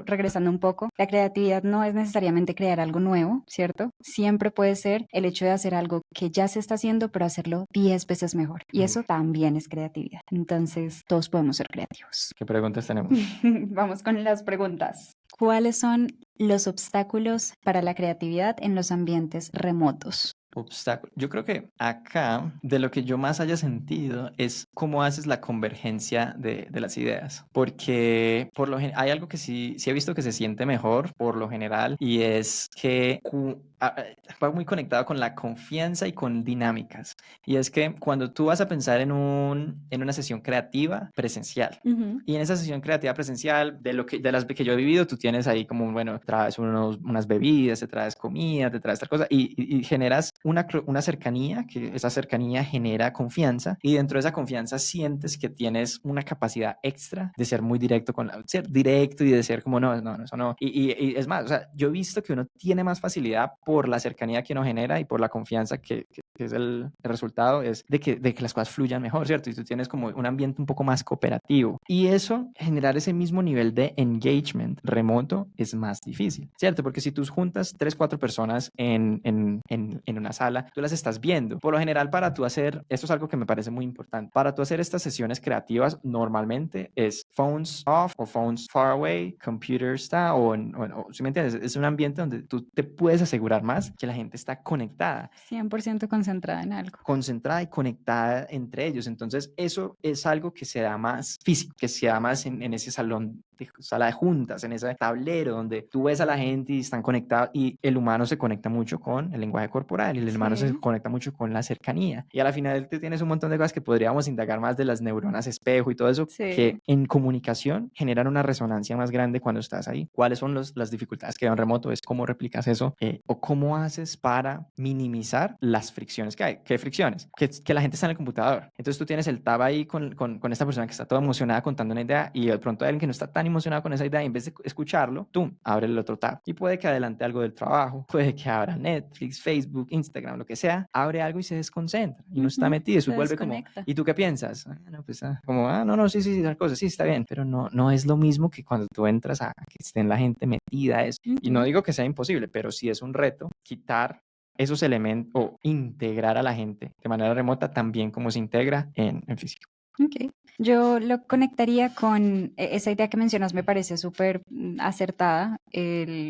regresando un poco. La creatividad no es necesariamente crear algo nuevo, ¿cierto? Siempre puede ser el hecho de hacer algo que ya se está haciendo, pero hacerlo 10 veces mejor. Y eso también es creatividad. Entonces, todos podemos ser creativos. ¿Qué preguntas tenemos? Vamos con las preguntas. ¿Cuáles son los obstáculos para la creatividad en los ambientes remotos? Obstáculo. Yo creo que acá de lo que yo más haya sentido es cómo haces la convergencia de las ideas, porque hay algo que sí he visto que se siente mejor por lo general y es que va muy conectado con la confianza y con dinámicas, y es que cuando tú vas a pensar en una sesión creativa presencial y en esa sesión creativa presencial de las que yo he vivido, tú tienes ahí como, bueno, traes unas bebidas, te traes comida, te traes tal cosa y generas una cercanía, que esa cercanía genera confianza y dentro de esa confianza sientes que tienes una capacidad extra de ser muy directo ser directo y de ser como no, eso no. Y es más, o sea, yo he visto que uno tiene más facilidad por la cercanía que uno genera y por la confianza que que es el resultado, es de que las cosas fluyan mejor, ¿cierto? Y tú tienes como un ambiente un poco más cooperativo. Y eso, generar ese mismo nivel de engagement remoto es más difícil, ¿cierto? Porque si tú juntas 3, 4 personas en una sala, tú las estás viendo. Por lo general, para tú hacer, esto es algo que me parece muy importante, para tú hacer estas sesiones creativas, normalmente es phones off o phones far away, computer está, ¿sí me entiendes? Es un ambiente donde tú te puedes asegurar más que la gente está conectada. 100% concentrada en algo. Concentrada y conectada entre ellos. Entonces, eso es algo que se da más físico, que se da más en ese salón, sala de juntas, en ese tablero donde tú ves a la gente y están conectados, y el humano se conecta mucho con el lenguaje corporal y el humano se conecta mucho con la cercanía. Y a la final te tienes un montón de cosas que podríamos indagar más de las neuronas espejo y todo eso, que en comunicación generan una resonancia más grande cuando estás ahí. ¿Cuáles son las dificultades que hay en remoto? Es cómo replicas eso o cómo haces para minimizar las fricciones que hay. ¿Qué fricciones? Que la gente está en el computador. Entonces tú tienes el tab ahí con esta persona que está toda emocionada contando una idea, y de pronto hay alguien que no está tan emocionado con esa idea, y en vez de escucharlo, tú abre el otro tab. Y puede que adelante algo del trabajo, puede que abra Netflix, Facebook, Instagram, lo que sea, abre algo y se desconcentra y no está metido. Eso vuelve como, ¿y tú qué piensas? No, sí, tal cosa, sí, está bien. Pero no es lo mismo que cuando tú entras a que estén la gente metida eso. Y no digo que sea imposible, pero sí es un reto quitar esos elementos o integrar a la gente de manera remota también como se integra en físico. Ok. Yo lo conectaría con esa idea que mencionas, me parece súper acertada.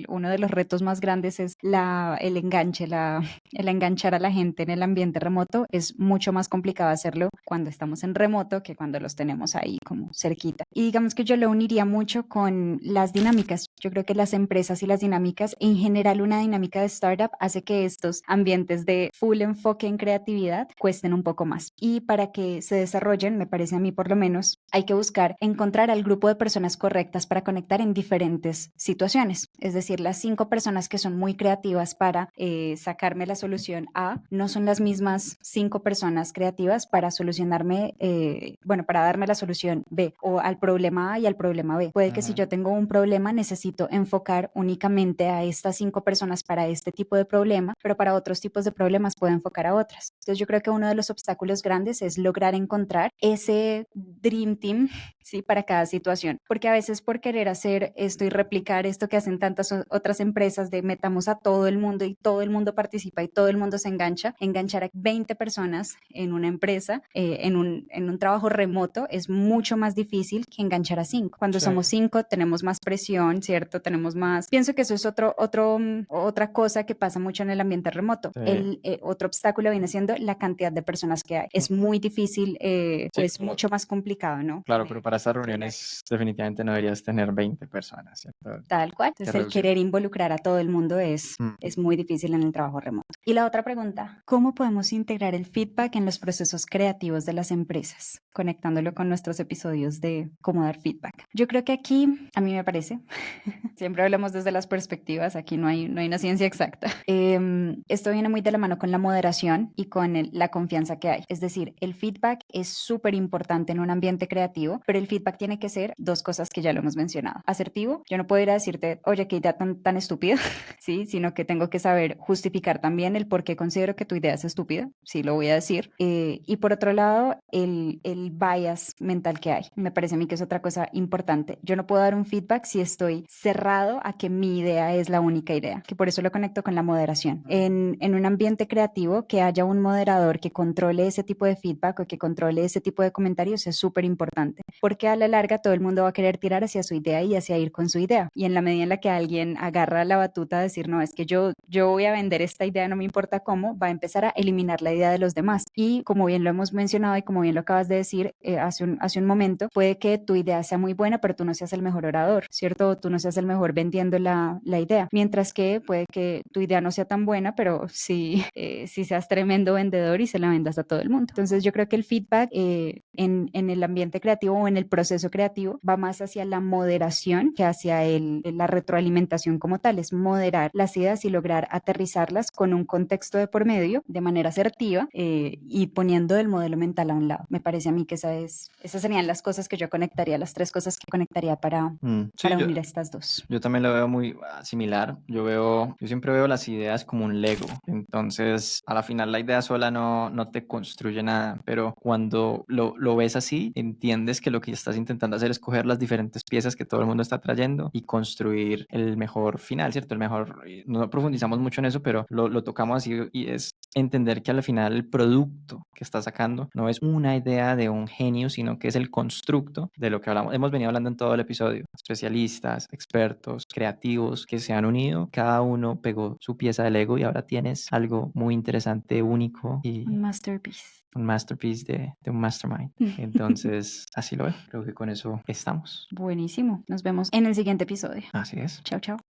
Uno de los retos más grandes es el enganche, el enganchar a la gente en el ambiente remoto. Es mucho más complicado hacerlo cuando estamos en remoto que cuando los tenemos ahí como cerquita. Y digamos que yo lo uniría mucho con las dinámicas. Yo creo que las empresas y las dinámicas, en general una dinámica de startup hace que estos ambientes de full enfoque en creatividad cuesten un poco más. Y para que se desarrollen, me parece a mí por lo menos, hay que buscar encontrar al grupo de personas correctas para conectar en diferentes situaciones. Es decir, las 5 personas que son muy creativas para sacarme la solución A no son las mismas 5 personas creativas para solucionarme, para darme la solución B, o al problema A y al problema B. Puede que si yo tengo un problema necesito enfocar únicamente a estas 5 personas para este tipo de problema, pero para otros tipos de problemas puedo enfocar a otras. Entonces yo creo que uno de los obstáculos grandes es lograr encontrar ese dream team, ¿sí? Para cada situación, porque a veces por querer hacer esto y replicar esto que hacen tantas otras empresas de metamos a todo el mundo y todo el mundo participa y todo el mundo se enganchar a 20 personas en una empresa, en un trabajo remoto es mucho más difícil que enganchar a 5. Cuando somos 5 tenemos más presión, ¿cierto? Tenemos más, pienso que eso es otra cosa que pasa mucho en el ambiente remoto. Otro obstáculo viene siendo la cantidad de personas que hay. Es muy difícil, es mucho más complicado, ¿no? Claro, pero para estas reuniones definitivamente no deberías tener 20 personas, ¿cierto? Tal cual. Entonces el querer involucrar a todo el mundo es muy difícil en el trabajo remoto. Y la otra pregunta, ¿cómo podemos integrar el feedback en los procesos creativos de las empresas? Conectándolo con nuestros episodios de cómo dar feedback. Yo creo que aquí, a mí me parece, siempre hablamos desde las perspectivas, aquí no hay una ciencia exacta. Esto viene muy de la mano con la moderación y con la confianza que hay. Es decir, el feedback es súper importante en un ambiente creativo, pero el feedback tiene que ser 2 cosas que ya lo hemos mencionado. Asertivo, yo no puedo ir a decirte, oye, qué idea tan estúpida, ¿sí? Sino que tengo que saber justificar también el por qué considero que tu idea es estúpida, sí, lo voy a decir. Y por otro lado, el bias mental que hay. Me parece a mí que es otra cosa importante. Yo no puedo dar un feedback si estoy cerrado a que mi idea es la única idea, que por eso lo conecto con la moderación. En un ambiente creativo, que haya un moderador que controle ese tipo de feedback o que controle ese tipo de comentarios es súper importante, porque a la larga todo el mundo va a querer tirar hacia su idea y hacia ir con su idea. Y en la medida en la que alguien agarra la batuta a decir, no, es que yo voy a vender esta idea, no me importa cómo, va a empezar a eliminar la idea de los demás. Y como bien lo hemos mencionado y como bien lo acabas de decir hace un momento, puede que tu idea sea muy buena, pero tú no seas el mejor orador, ¿cierto? O tú no seas el mejor vendiendo la idea. Mientras que puede que tu idea no sea tan buena, pero sí seas tremendo vendedor y se la vendas a todo el mundo. Entonces yo creo que el feedback en el ambiente creativo o en el proceso creativo va más hacia la moderación que hacia la retroalimentación como tal. Es moderar las ideas y lograr aterrizarlas con un contexto de por medio de manera asertiva, y poniendo el modelo mental a un lado. Me parece a mí que esas serían las cosas que yo conectaría, las 3 cosas que conectaría para Sí, unir a estas 2. yo también lo veo muy similar. Yo siempre veo las ideas como un Lego. Entonces, a la final la idea sola no te construye nada, pero cuando lo ves así, entiendes que lo que estás intentando hacer es coger las diferentes piezas que todo el mundo está trayendo y construir el mejor final, ¿cierto? El mejor, no profundizamos mucho en eso, pero lo tocamos así y es entender que al final el producto que está sacando no es una idea de un genio, sino que es el constructo de lo que hablamos. Hemos venido hablando en todo el episodio. Especialistas, expertos, creativos que se han unido, cada uno pegó su pieza de Lego y ahora tienes algo muy interesante, único y Un masterpiece. un masterpiece de un mastermind. Entonces, así lo veo. Creo que con eso estamos. Buenísimo. Nos vemos en el siguiente episodio. Así es. Chao, chao.